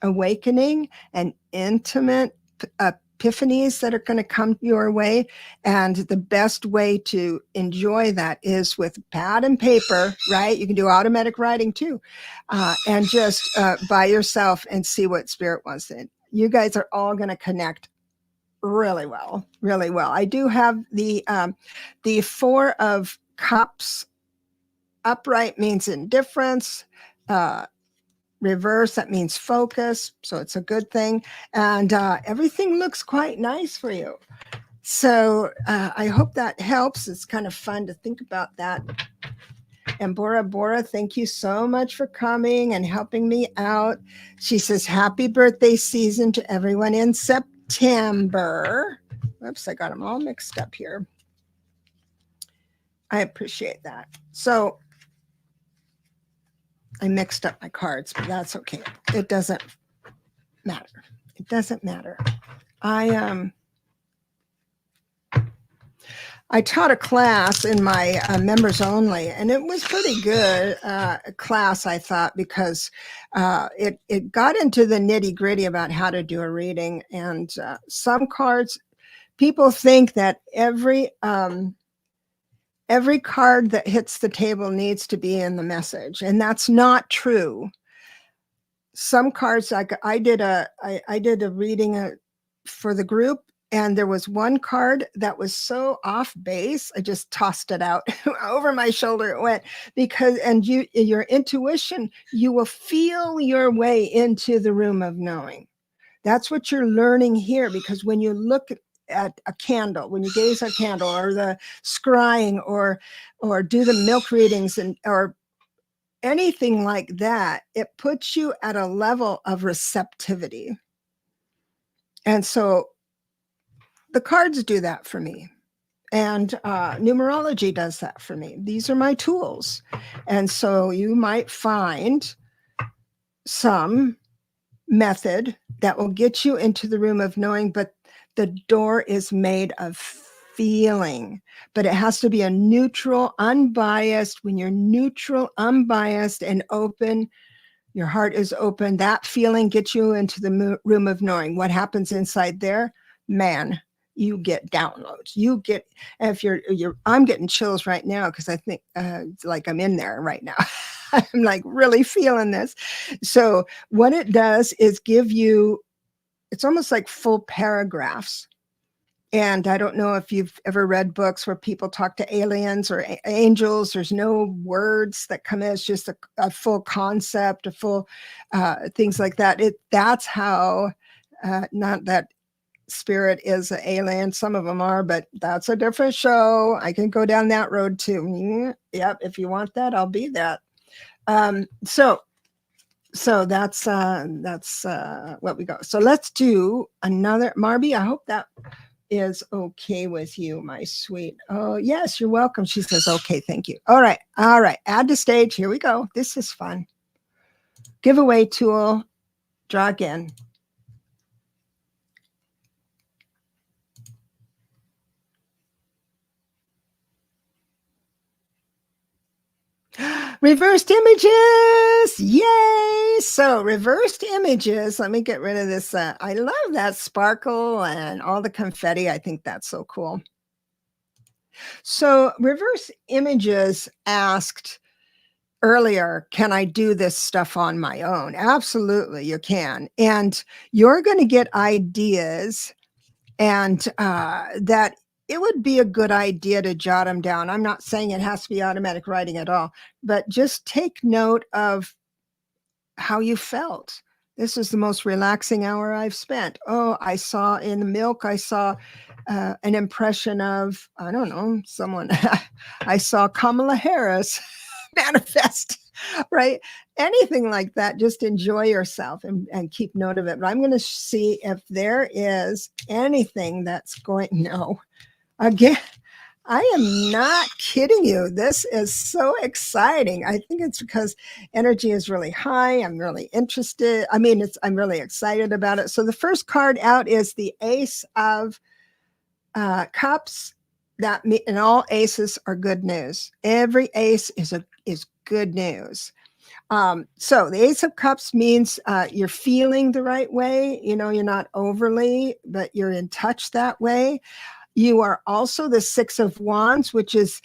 awakening and intimate epiphanies that are going to come your way. And the best way to enjoy that is with pad and paper, right? You can do automatic writing too, and just by yourself and see what spirit wants in. You guys are all going to connect really well, really well. I do have the Four of Cups. Upright means indifference. Reverse, that means focus. So it's a good thing. And everything looks quite nice for you. So I hope that helps. It's kind of fun to think about that. And Bora, thank you so much for coming and helping me out. She says, happy birthday season to everyone in September. Whoops, I got them all mixed up here. I appreciate that. So I mixed up my cards, but that's okay. It doesn't matter. It doesn't matter. I taught a class in my members only, and it was pretty good class, I thought, because it got into the nitty gritty about how to do a reading. And some cards, people think that every card that hits the table needs to be in the message, and that's not true. Some cards, like I did a reading for the group, and there was one card that was so off base, I just tossed it out over my shoulder. It went and your intuition, you will feel your way into the room of knowing. That's what you're learning here, because when you look at a candle, when you gaze at a candle, or the scrying, or do the milk readings, or anything like that, it puts you at a level of receptivity. And so the cards do that for me, and numerology does that for me. These are my tools. And so you might find some method that will get you into the room of knowing, but the door is made of feeling, but it has to be a neutral, unbiased. When you're neutral, unbiased, and open, your heart is open, that feeling gets you into the room of knowing. What happens inside there, man, you get downloads. You get, if I'm getting chills right now, because I think like I'm in there right now. I'm like really feeling this. So what it does is give you, it's almost like full paragraphs. And I don't know if you've ever read books where people talk to aliens or angels. There's no words that come in. It's just a full concept, a full things like that. That's how, not that spirit is an alien. Some of them are, but that's a different show. I can go down that road too. Yep. If you want that, I'll be that. So that's what we go. So let's do another. Marby, I hope that is okay with you, my sweet. Oh, yes, you're welcome. She says, okay, thank you. All right. Add to stage. Here we go. This is fun. Giveaway tool. Draw again. Reversed images. Yay. So reversed images. Let me get rid of this. I love that sparkle and all the confetti. I think that's so cool. So reverse images asked earlier, can I do this stuff on my own? Absolutely, you can. And you're going to get ideas, and that it would be a good idea to jot them down. I'm not saying it has to be automatic writing at all, but just take note of how you felt. This is the most relaxing hour I've spent. Oh, I saw in the milk, I saw an impression of, I don't know, someone, I saw Kamala Harris manifest, right? Anything like that, just enjoy yourself and keep note of it. But I'm going to see if there is anything that's going, no, again, I am not kidding you. This is so exciting. I think it's because energy is really high. I'm really interested. I mean, I'm really excited about it. So the first card out is the Ace of Cups. And all aces are good news. Every ace is good news. So the Ace of Cups means you're feeling the right way. You know, you're not overly, but you're in touch that way. You are also the Six of Wands, which is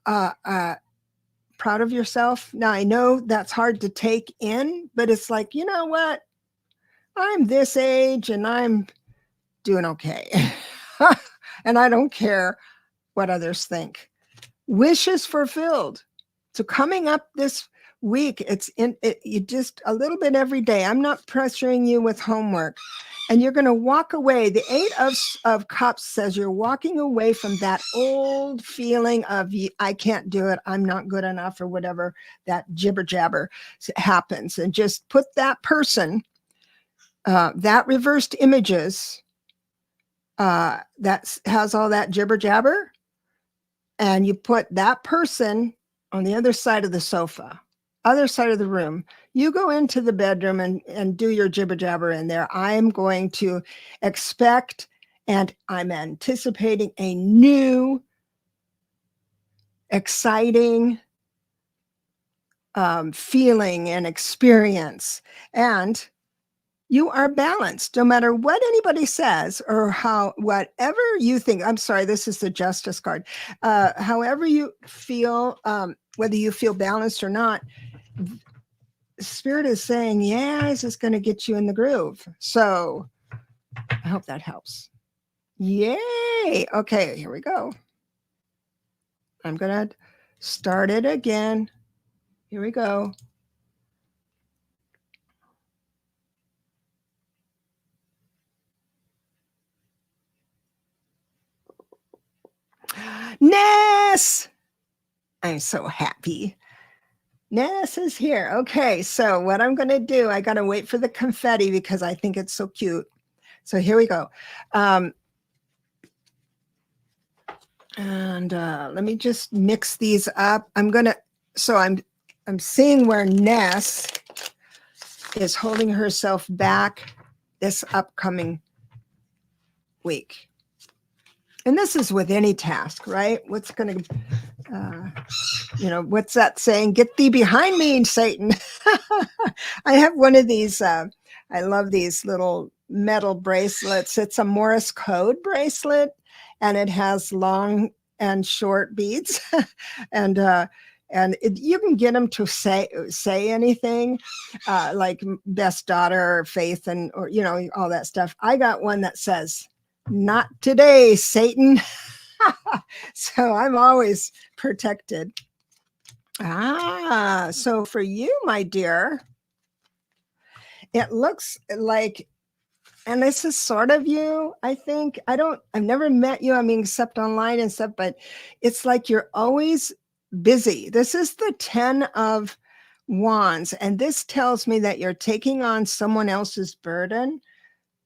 proud of yourself. Now, I know that's hard to take in, but it's like, you know what? I'm this age and I'm doing okay. And I don't care what others think. Wishes fulfilled. So coming up this week, you just a little bit every day. I'm not pressuring you with homework. And you're going to walk away. The Eight of Cups says you're walking away from that old feeling of, I can't do it, I'm not good enough, or whatever that jibber jabber happens. And just put that person, that reversed images, that has all that jibber jabber, and you put that person on the other side of the sofa, other side of the room. You go into the bedroom and do your jibber jabber in there. I'm going to expect, and I'm anticipating a new, exciting feeling and experience. And you are balanced no matter what anybody says or whatever you think. I'm sorry, this is the Justice card. However you feel, whether you feel balanced or not, Spirit is saying, yeah, this is going to get you in the groove. So I hope that helps. Yay. Okay, here we go. I'm going to start it again. Here we go. Ness! I'm so happy. Ness is here. Okay, so what I'm going to do, I got to wait for the confetti because I think it's so cute. So here we go. And let me just mix these up. I'm seeing where Ness is holding herself back this upcoming week. And this is with any task, right? What's going to, what's that saying? Get thee behind me, Satan. I have one of these, I love these little metal bracelets. It's a Morse code bracelet, and it has long and short beads. And you can get them to say anything, like best daughter, faith, and all that stuff. I got one that says, "Not today, Satan." So I'm always protected. So for you, my dear, it looks like, and this is sort of you, I think. I've never met you, I mean, except online and stuff, but it's like you're always busy. This is the 10 of Wands, and this tells me that you're taking on someone else's burden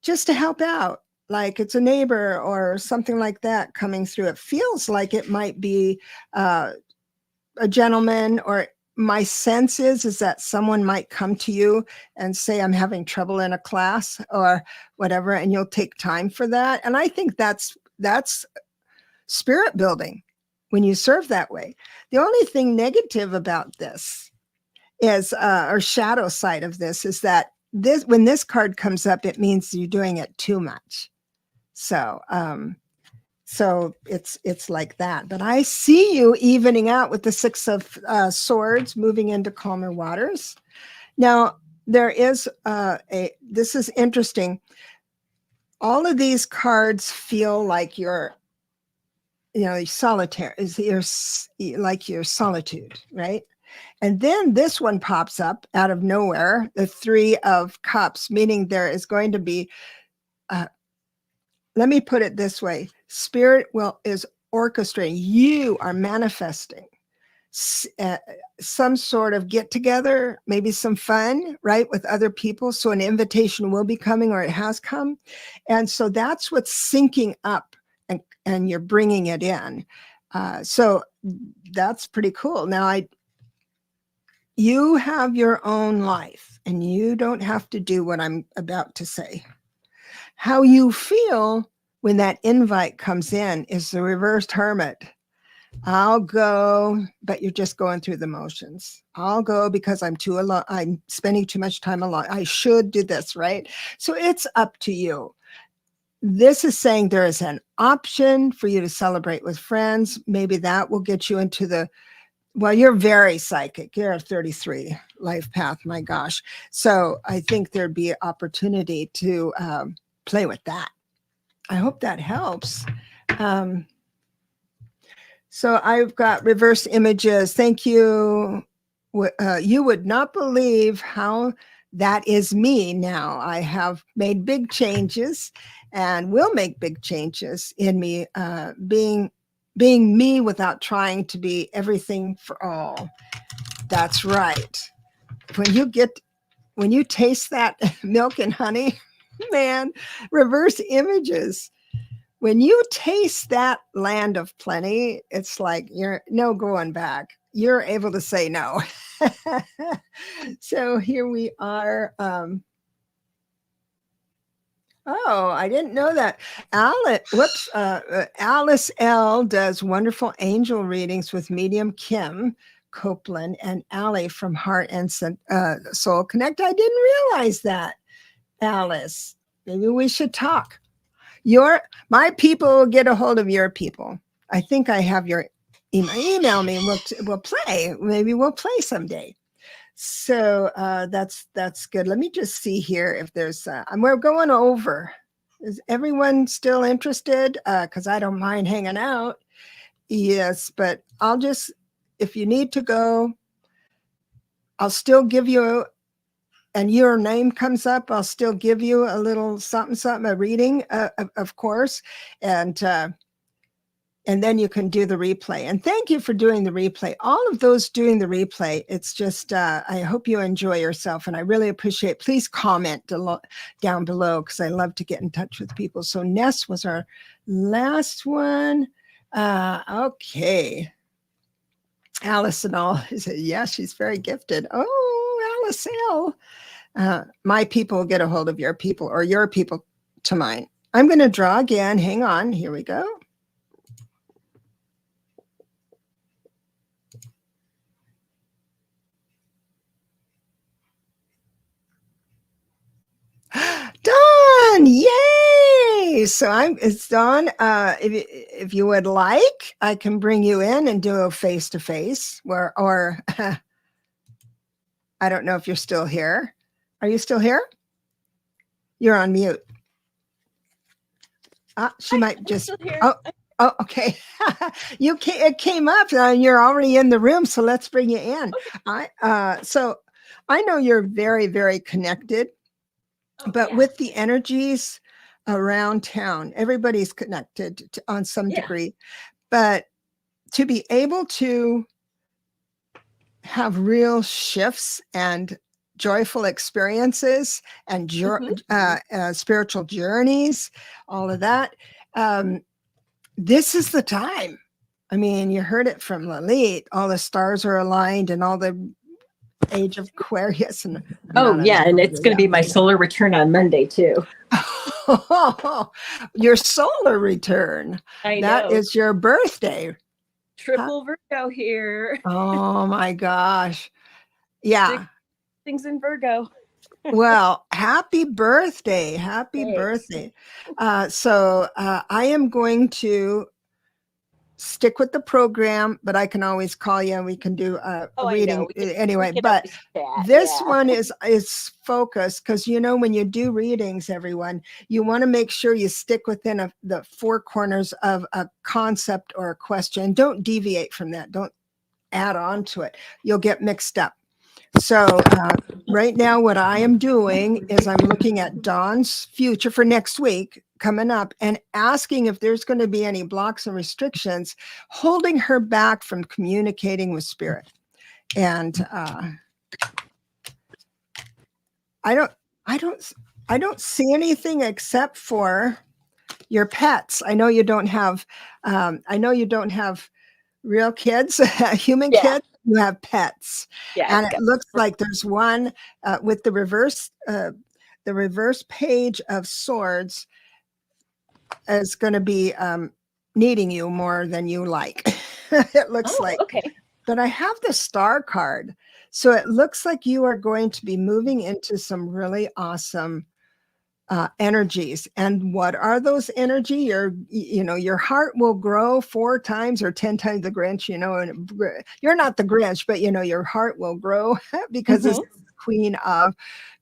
just to help out. Like it's a neighbor or something like that coming through. It feels like it might be a gentleman, or my sense is that someone might come to you and say, I'm having trouble in a class or whatever, and you'll take time for that. And I think that's spirit building when you serve that way. The only thing negative about this is, or shadow side of this, is that when this card comes up, it means you're doing it too much. So it's like that. But I see you evening out with the Six of Swords, moving into calmer waters. Now, there is this is interesting. all of these cards feel like you're, solitaire, like your solitude, right? And then this one pops up out of nowhere, the Three of Cups, meaning there is going to be, let me put it this way, Spirit is orchestrating. You are manifesting some sort of get together, maybe some fun, right, with other people. So an invitation will be coming, or it has come. And so that's what's syncing up, and you're bringing it in. So that's pretty cool. Now, you have your own life, and you don't have to do what I'm about to say. How you feel when that invite comes in is the reversed hermit. I'll go, but you're just going through the motions. I'll go because I'm too alone. I'm spending too much time alone. I should do this, right? So it's up to you. This is saying there is an option for you to celebrate with friends. Maybe that will get you into you're very psychic. You're a 33 life path, my gosh. So I think there'd be opportunity to play with that. I hope that helps. So I've got reverse images. Thank you. You would not believe how that is me now. I have made big changes and will make big changes in me, being me without trying to be everything for all. That's right. When you taste that milk and honey, man, reverse images. When you taste that land of plenty, it's like you're no going back. You're able to say no. So here we are. Oh, I didn't know that. Alice L does wonderful angel readings with medium Kim Copeland and Allie from Heart and Soul Connect. I didn't realize that, Alice. Maybe we should talk. My people will get a hold of your people. I think I have your email me. We'll play. Maybe we'll play someday. So that's good. Let me just see here if there's. We're going over. Is everyone still interested? Because I don't mind hanging out. Yes, but if you need to go, I'll still give you. And your name comes up, I'll still give you a little something, a reading, of course. And then you can do the replay. And thank you for doing the replay. All of those doing the replay, it's just, I hope you enjoy yourself. And I really appreciate, please comment down below, because I love to get in touch with people. So Ness was our last one. Okay. Allison All said, yeah, she's very gifted. Oh, Alice L. My people will get a hold of your people, or your people to mine. I'm going to draw again. Hang on. Here we go. Done. Yay. So it's done. If you would like, I can bring you in and do a face-to-face or I don't know if you're still here. Are you still here? You're on mute. She might just. Oh, okay. It came up, and you're already in the room, so let's bring you in. So I know you're very, very connected, but with the energies around town, everybody's connected on some degree. But to be able to have real shifts and joyful experiences and spiritual journeys, all of that. This is the time. I mean, you heard it from Lalit. All the stars are aligned, and all the age of Aquarius. And and it's going to be my solar return on Monday too. Your solar return. I know. That is your birthday. Triple Virgo here. Oh my gosh. Yeah. Things in Virgo. Well, happy birthday. Happy birthday. So I am going to stick with the program, but I can always call you and we can do a reading anyway. But this one is focused because, you know, when you do readings, everyone, you want to make sure you stick within the four corners of a concept or a question. Don't deviate from that. Don't add on to it. You'll get mixed up. So right now, what I am doing is I'm looking at Dawn's future for next week coming up and asking if there's going to be any blocks and restrictions holding her back from communicating with spirit. And I don't see anything except for your pets. I know you don't have real kids, human kids. You have pets. And it looks like there's one with the reverse page of swords is going to be needing you more than you like. It looks like. Okay. But I have the star card. So it looks like you are going to be moving into some really awesome energies. And what are those energy? Your heart will grow 4 times or 10 times the Grinch, and you're not the Grinch, but your heart will grow because it's Queen of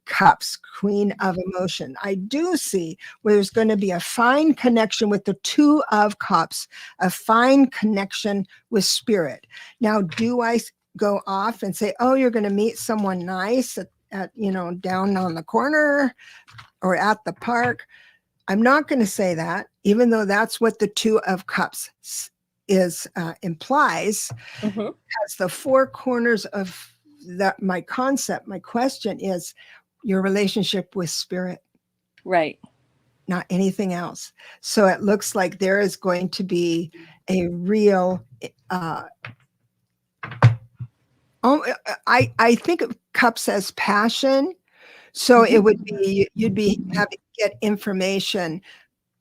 Cups, Queen of Emotion. I do see where there's going to be a fine connection with the 2 of Cups, a fine connection with spirit. Now, do I go off and say, oh, you're going to meet someone nice at down on the corner or at the park? I'm not going to say that, even though that's what the 2 of Cups implies. As the 4 corners of that, my concept, my question is your relationship with spirit, right? Not anything else. So it looks like there is going to be a real I think of Cups as passion. So it would be, you'd be having to get information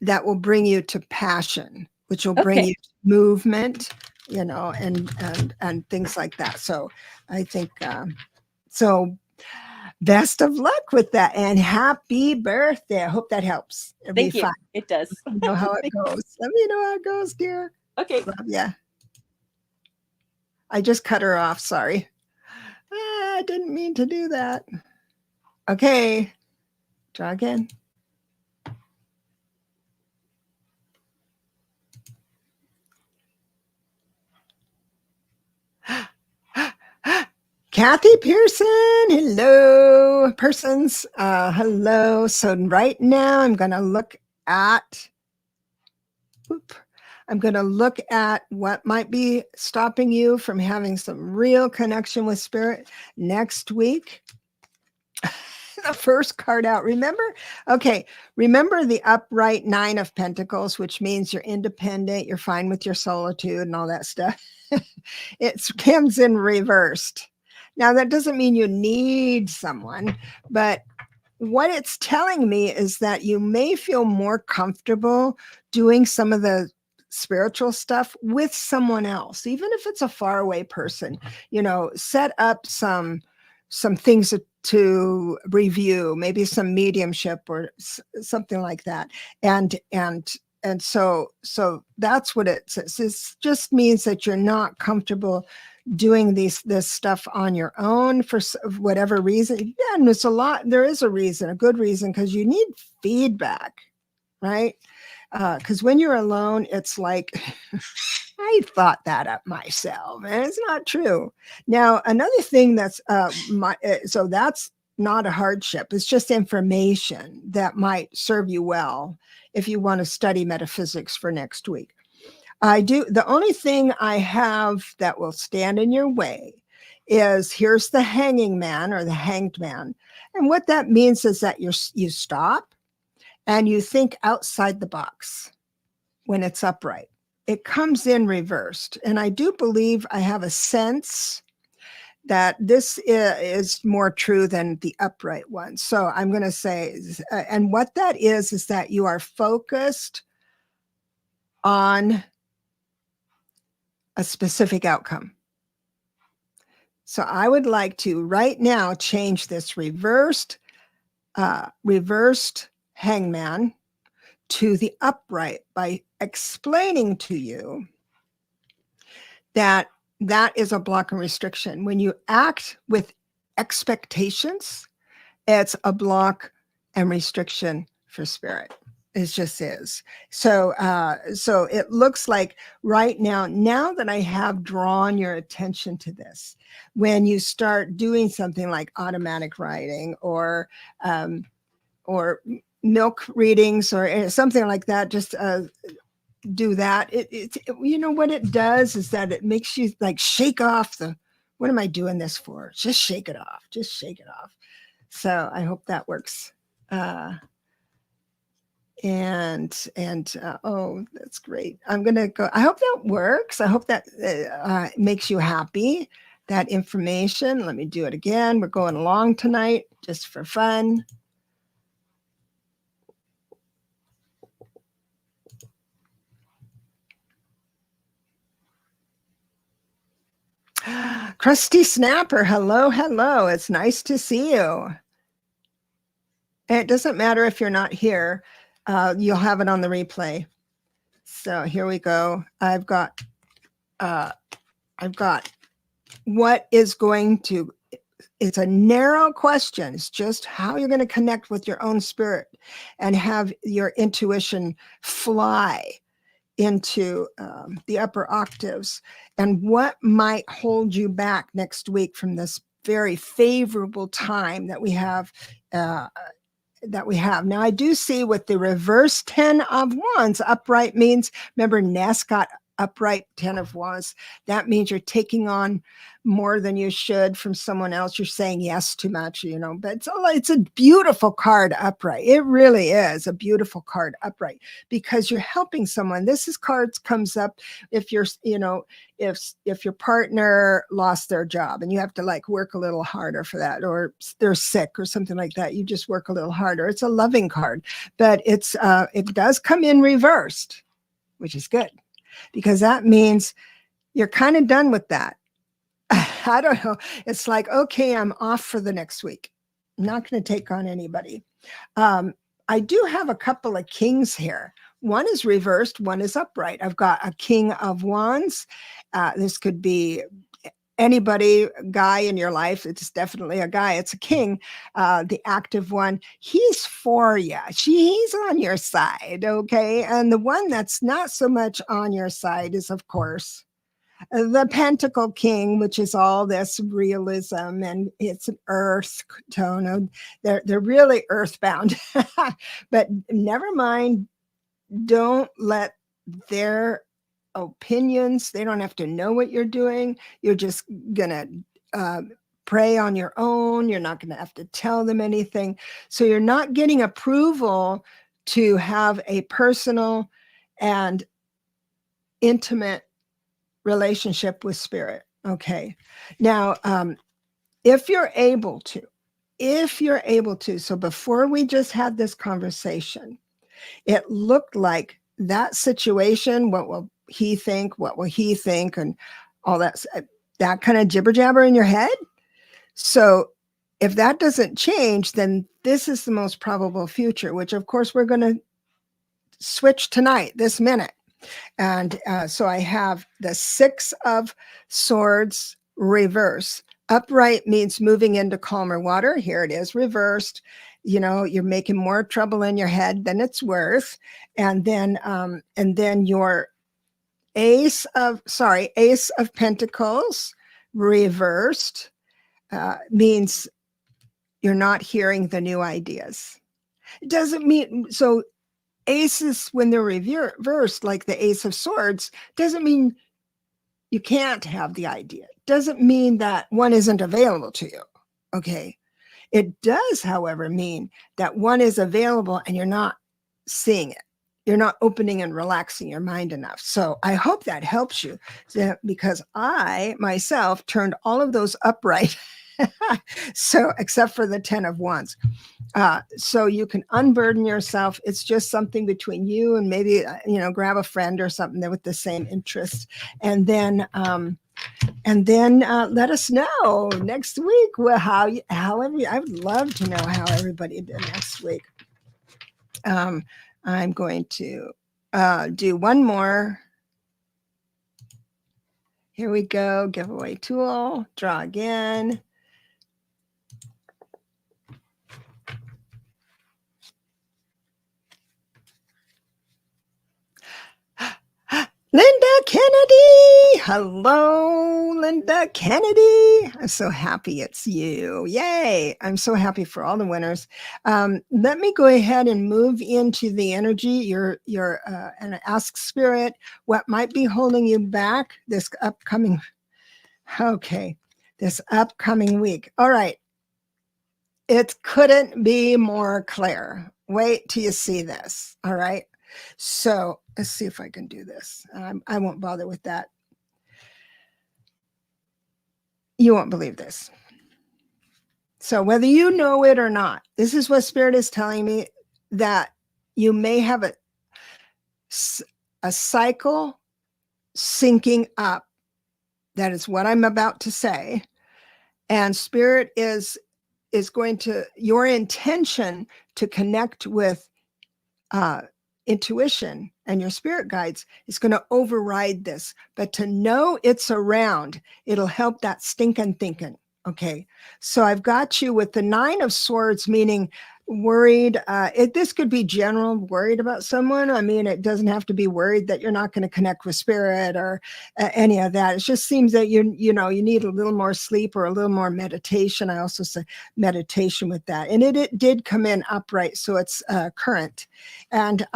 that will bring you to passion, which will bring you to movement, and things like that. So I think, so best of luck with that and happy birthday. I hope that helps. It'll be fun. It does. Let me know how it goes. Let me know how it goes, dear. Okay. Love ya. I just cut her off. Sorry. I didn't mean to do that. Okay. Draw again. Kathy Pearson, hello, persons, hello. So right now I'm going to look at, what might be stopping you from having some real connection with spirit next week. The first card out, remember? Okay, remember the upright 9 of Pentacles, which means you're independent, you're fine with your solitude and all that stuff. It comes in reversed. Now, that doesn't mean you need someone, but what it's telling me is that you may feel more comfortable doing some of the spiritual stuff with someone else, even if it's a faraway person. Set up some things to review, maybe some mediumship or something like that. And so that's what it says. It just means that you're not comfortable doing this stuff on your own for whatever reason. Yeah, and there is a reason, a good reason, because you need feedback, right? Because when you're alone, it's like, I thought that up myself, and it's not true. Now, another thing that's so that's not a hardship. It's just information that might serve you well if you want to study metaphysics for next week. The only thing I have that will stand in your way is, here's the hanging man or the hanged man. And what that means is that you stop and you think outside the box when it's upright. It comes in reversed. And I do believe I have a sense that this is more true than the upright one. So I'm going to say, and what that is that you are focused on a specific outcome. So I would like to right now change this reversed hangman to the upright by explaining to you that is a block and restriction. When you act with expectations, it's a block and restriction for spirit. It just is. So so it looks like right now that I have drawn your attention to this, when you start doing something like automatic writing or milk readings or something like that, just do that. It you know what it does is that it makes you like shake off the, what am I doing this for? Just shake it off. Just shake it off. So I hope that works. Oh, that's great. I'm gonna go. I hope that works. I hope that makes you happy. That information. Let me do it again. We're going along tonight just for fun. Krusty Snapper, hello, hello. It's nice to see you. And it doesn't matter if you're not here. You'll have it on the replay. So here we go. I've got what is going to, it's a narrow question. It's just how you're going to connect with your own spirit and have your intuition fly into the upper octaves, and what might hold you back next week from this very favorable time that we have. Now, I do see with the reverse 10 of wands, upright means, remember Ness got upright 10 of wands. That means you're taking on more than you should from someone else. You're saying yes too much, you know, but it's a beautiful card upright. It really is a beautiful card upright because you're helping someone. This is cards comes up if you're, you know, if your partner lost their job and you have to like work a little harder for that, or they're sick or something like that, you just work a little harder. It's a loving card, but it's it does come in reversed, which is good because that means you're kind of done with that. I don't know. It's like, okay, I'm off for the next week. I'm not going to take on anybody. I do have a couple of kings here. One is reversed, one is upright. I've got a king of wands. This could be anybody, guy in your life. It's definitely a guy. It's a king, the active one. He's for you. He's on your side, okay? And the one that's not so much on your side is, of course, the Pentacle King, which is all this realism, and it's an earth tone. They're really earthbound, but never mind. Don't let their opinions, they don't have to know what you're doing. You're just gonna pray on your own. You're not going to have to tell them anything. So you're not getting approval to have a personal and intimate relationship with spirit. Okay. Now, if you're able to, so before we just had this conversation, it looked like that situation, what will he think? What will he think? And all that kind of jibber jabber in your head. So if that doesn't change, then this is the most probable future, which of course we're going to switch tonight, this minute. And so I have the 6 of Swords reverse. Upright means moving into calmer water. Here it is reversed. You know, you're making more trouble in your head than it's worth. And then your Ace of Pentacles reversed means you're not hearing the new ideas. It doesn't mean, so aces, when they're reversed, like the Ace of Swords, doesn't mean you can't have the idea. Doesn't mean that one isn't available to you. Okay. It does, however, mean that one is available and you're not seeing it. You're not opening and relaxing your mind enough. So I hope that helps you, because I myself turned all of those upright. So except for the 10 of Wands. So you can unburden yourself. It's just something between you and maybe, grab a friend or something with the same interest. And then let us know next week. Well, I would love to know how everybody did next week. I'm going to do one more. Here we go. Giveaway tool. Draw again. Linda Kennedy. Hello, Linda Kennedy. I'm so happy it's you. Yay. I'm so happy for all the winners. Let me go ahead and move into the energy, and ask Spirit what might be holding you back this upcoming week. All right. It couldn't be more clear. Wait till you see this. All right. So let's see if I can do this. I won't bother with that. You won't believe this. So whether you know it or not, this is what Spirit is telling me, that you may have a cycle syncing up. That is what I'm about to say. And Spirit is going to, your intention to connect with intuition and your spirit guides is going to override this. But to know it's around, it'll help that stinking thinking. Okay. So I've got you with the 9 of Swords, meaning worried. This could be general, worried about someone. I mean, it doesn't have to be worried that you're not going to connect with spirit or any of that. It just seems that you need a little more sleep or a little more meditation. I also say meditation with that. And it did come in upright. So it's current. And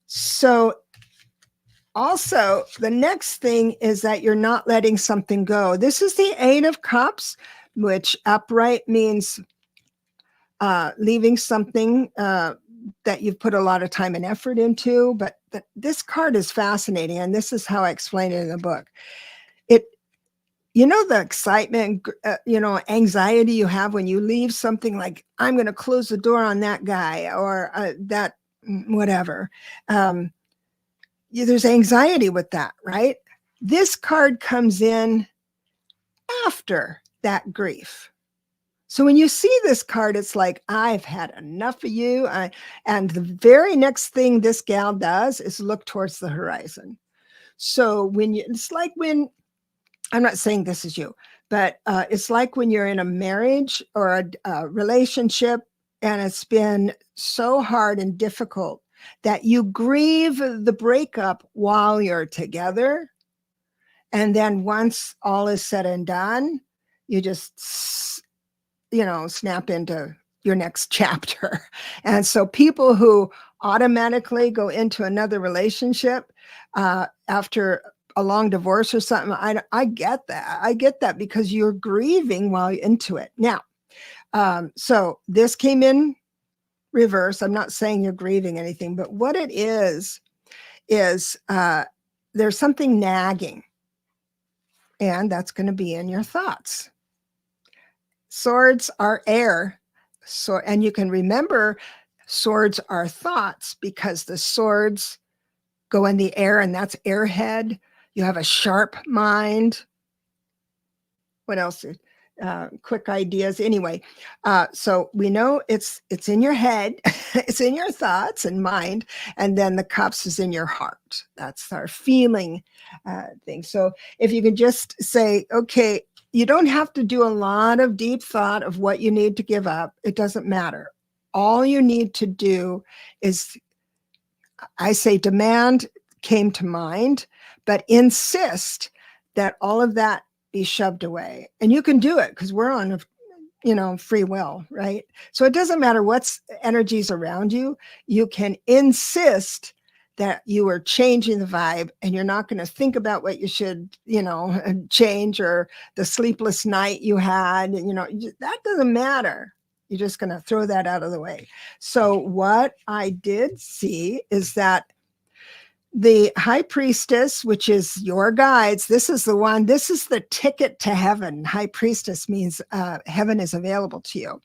so also, the next thing is that you're not letting something go. This is the 8 of Cups, which upright means leaving something that you've put a lot of time and effort into. But this card is fascinating, and this is how I explain it in the book. The excitement, anxiety you have when you leave something, like, I'm going to close the door on that guy or that whatever. There's anxiety with that, right? This card comes in after that grief. So when you see this card, it's like, I've had enough of you. And the very next thing this gal does is look towards the horizon. So it's like when, I'm not saying this is you, but it's like when you're in a marriage or a relationship and it's been so hard and difficult that you grieve the breakup while you're together. And then once all is said and done, you just, snap into your next chapter. And so people who automatically go into another relationship after a long divorce or something, I get that. I get that because you're grieving while you're into it. Now, so this came in reverse. I'm not saying you're grieving anything, but what it is there's something nagging, and that's going to be in your thoughts. Swords are air. So, and you can remember swords are thoughts because the swords go in the air, and that's airhead. You have a sharp mind. What else? Quick ideas. Anyway, so we know it's in your head, it's in your thoughts and mind, and then the cups is in your heart. That's our feeling thing. So if you can just say, okay, you don't have to do a lot of deep thought of what you need to give up. It doesn't matter. All you need to do is, I say, demand came to mind, but insist that all of that be shoved away. And you can do it because we're on free will, right? So it doesn't matter what's energies around you. You can insist that you are changing the vibe, and you're not going to think about what you should, change, or the sleepless night you had, that doesn't matter. You're just going to throw that out of the way. So what I did see is that the High Priestess, which is your guides, this is the ticket to heaven. High Priestess means heaven is available to you.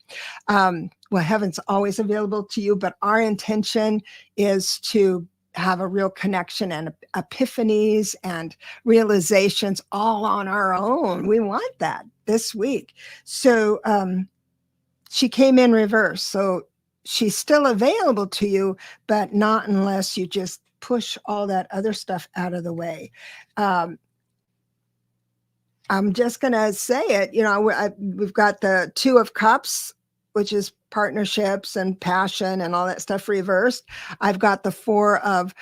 Well, heaven's always available to you, but our intention is to have a real connection and epiphanies and realizations all on our own. We want that this week. So she came in reverse. So she's still available to you, but not unless you just push all that other stuff out of the way. I'm just going to say it. We've got the Two of Cups, which is partnerships and passion and all that stuff reversed. I've got the Four of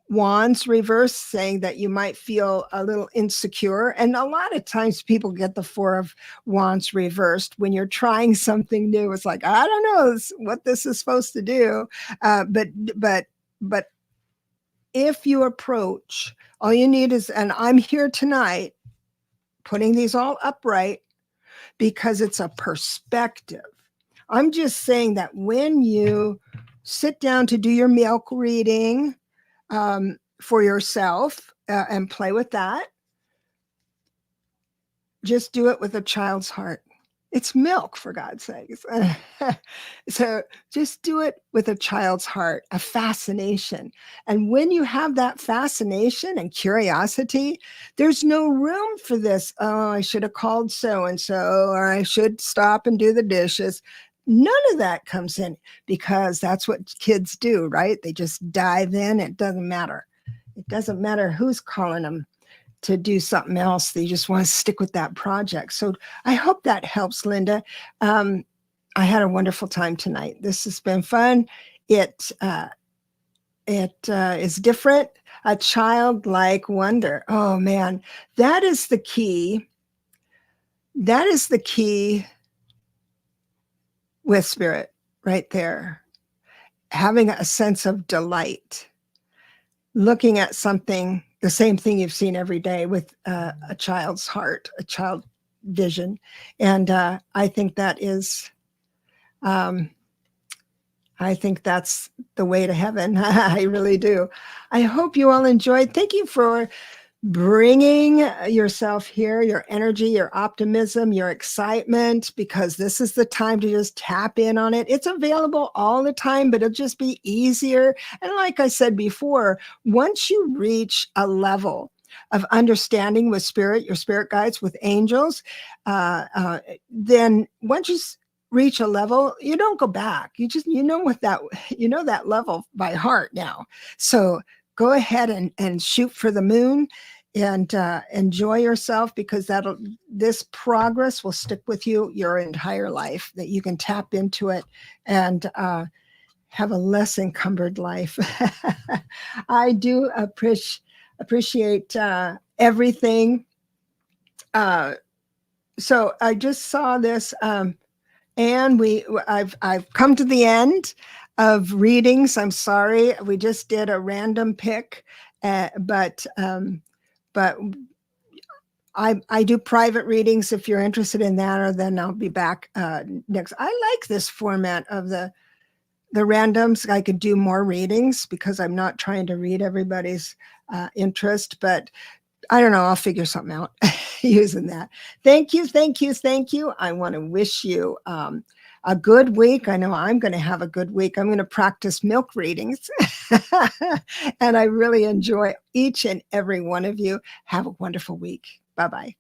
Wands reversed, saying that you might feel a little insecure. And a lot of times people get the Four of Wands reversed when you're trying something new. It's like, I don't know what this is supposed to do. But if you approach, all you need is, and I'm here tonight putting these all upright because it's a perspective. I'm just saying that when you sit down to do your milk reading for yourself and play with that, just do it with a child's heart. It's milk, for God's sakes. So just do it with a child's heart, a fascination. And when you have that fascination and curiosity, there's no room for this. Oh, I should have called so-and-so, or I should stop and do the dishes. None of that comes in, because that's what kids do, right? They just dive in. It doesn't matter. It doesn't matter who's calling them to do something else. They just want to stick with that project. So I hope that helps, Linda. I had a wonderful time tonight. This has been fun. It is different. A childlike wonder. Oh man, that is the key. That is the key with spirit right there. Having a sense of delight. Looking at something, the same thing you've seen every day, with a child's heart, a child vision. And I think that is, I think that's the way to heaven. I really do. I hope you all enjoyed. Thank you for bringing yourself here, your energy, your optimism, your excitement, because this is the time to just tap in on it. It's available all the time, but it'll just be easier. And like I said before, once you reach a level of understanding with spirit, your spirit guides, with angels, then once you reach a level, you don't go back. You know that level by heart now. So go ahead and shoot for the moon, and enjoy yourself, because this progress will stick with you your entire life, that you can tap into it and have a less encumbered life. I do appreciate everything. So I just saw this, and I've come to the end of readings. I'm sorry, we just did a random pick, but I do private readings if you're interested in that, or then I'll be back next. I like this format of the randoms. I could do more readings because I'm not trying to read everybody's interest, but I don't know. I'll figure something out using that. Thank you. Thank you. Thank you. I want to wish you a good week. I know I'm going to have a good week. I'm going to practice milk readings. And I really enjoy each and every one of you. Have a wonderful week. Bye-bye.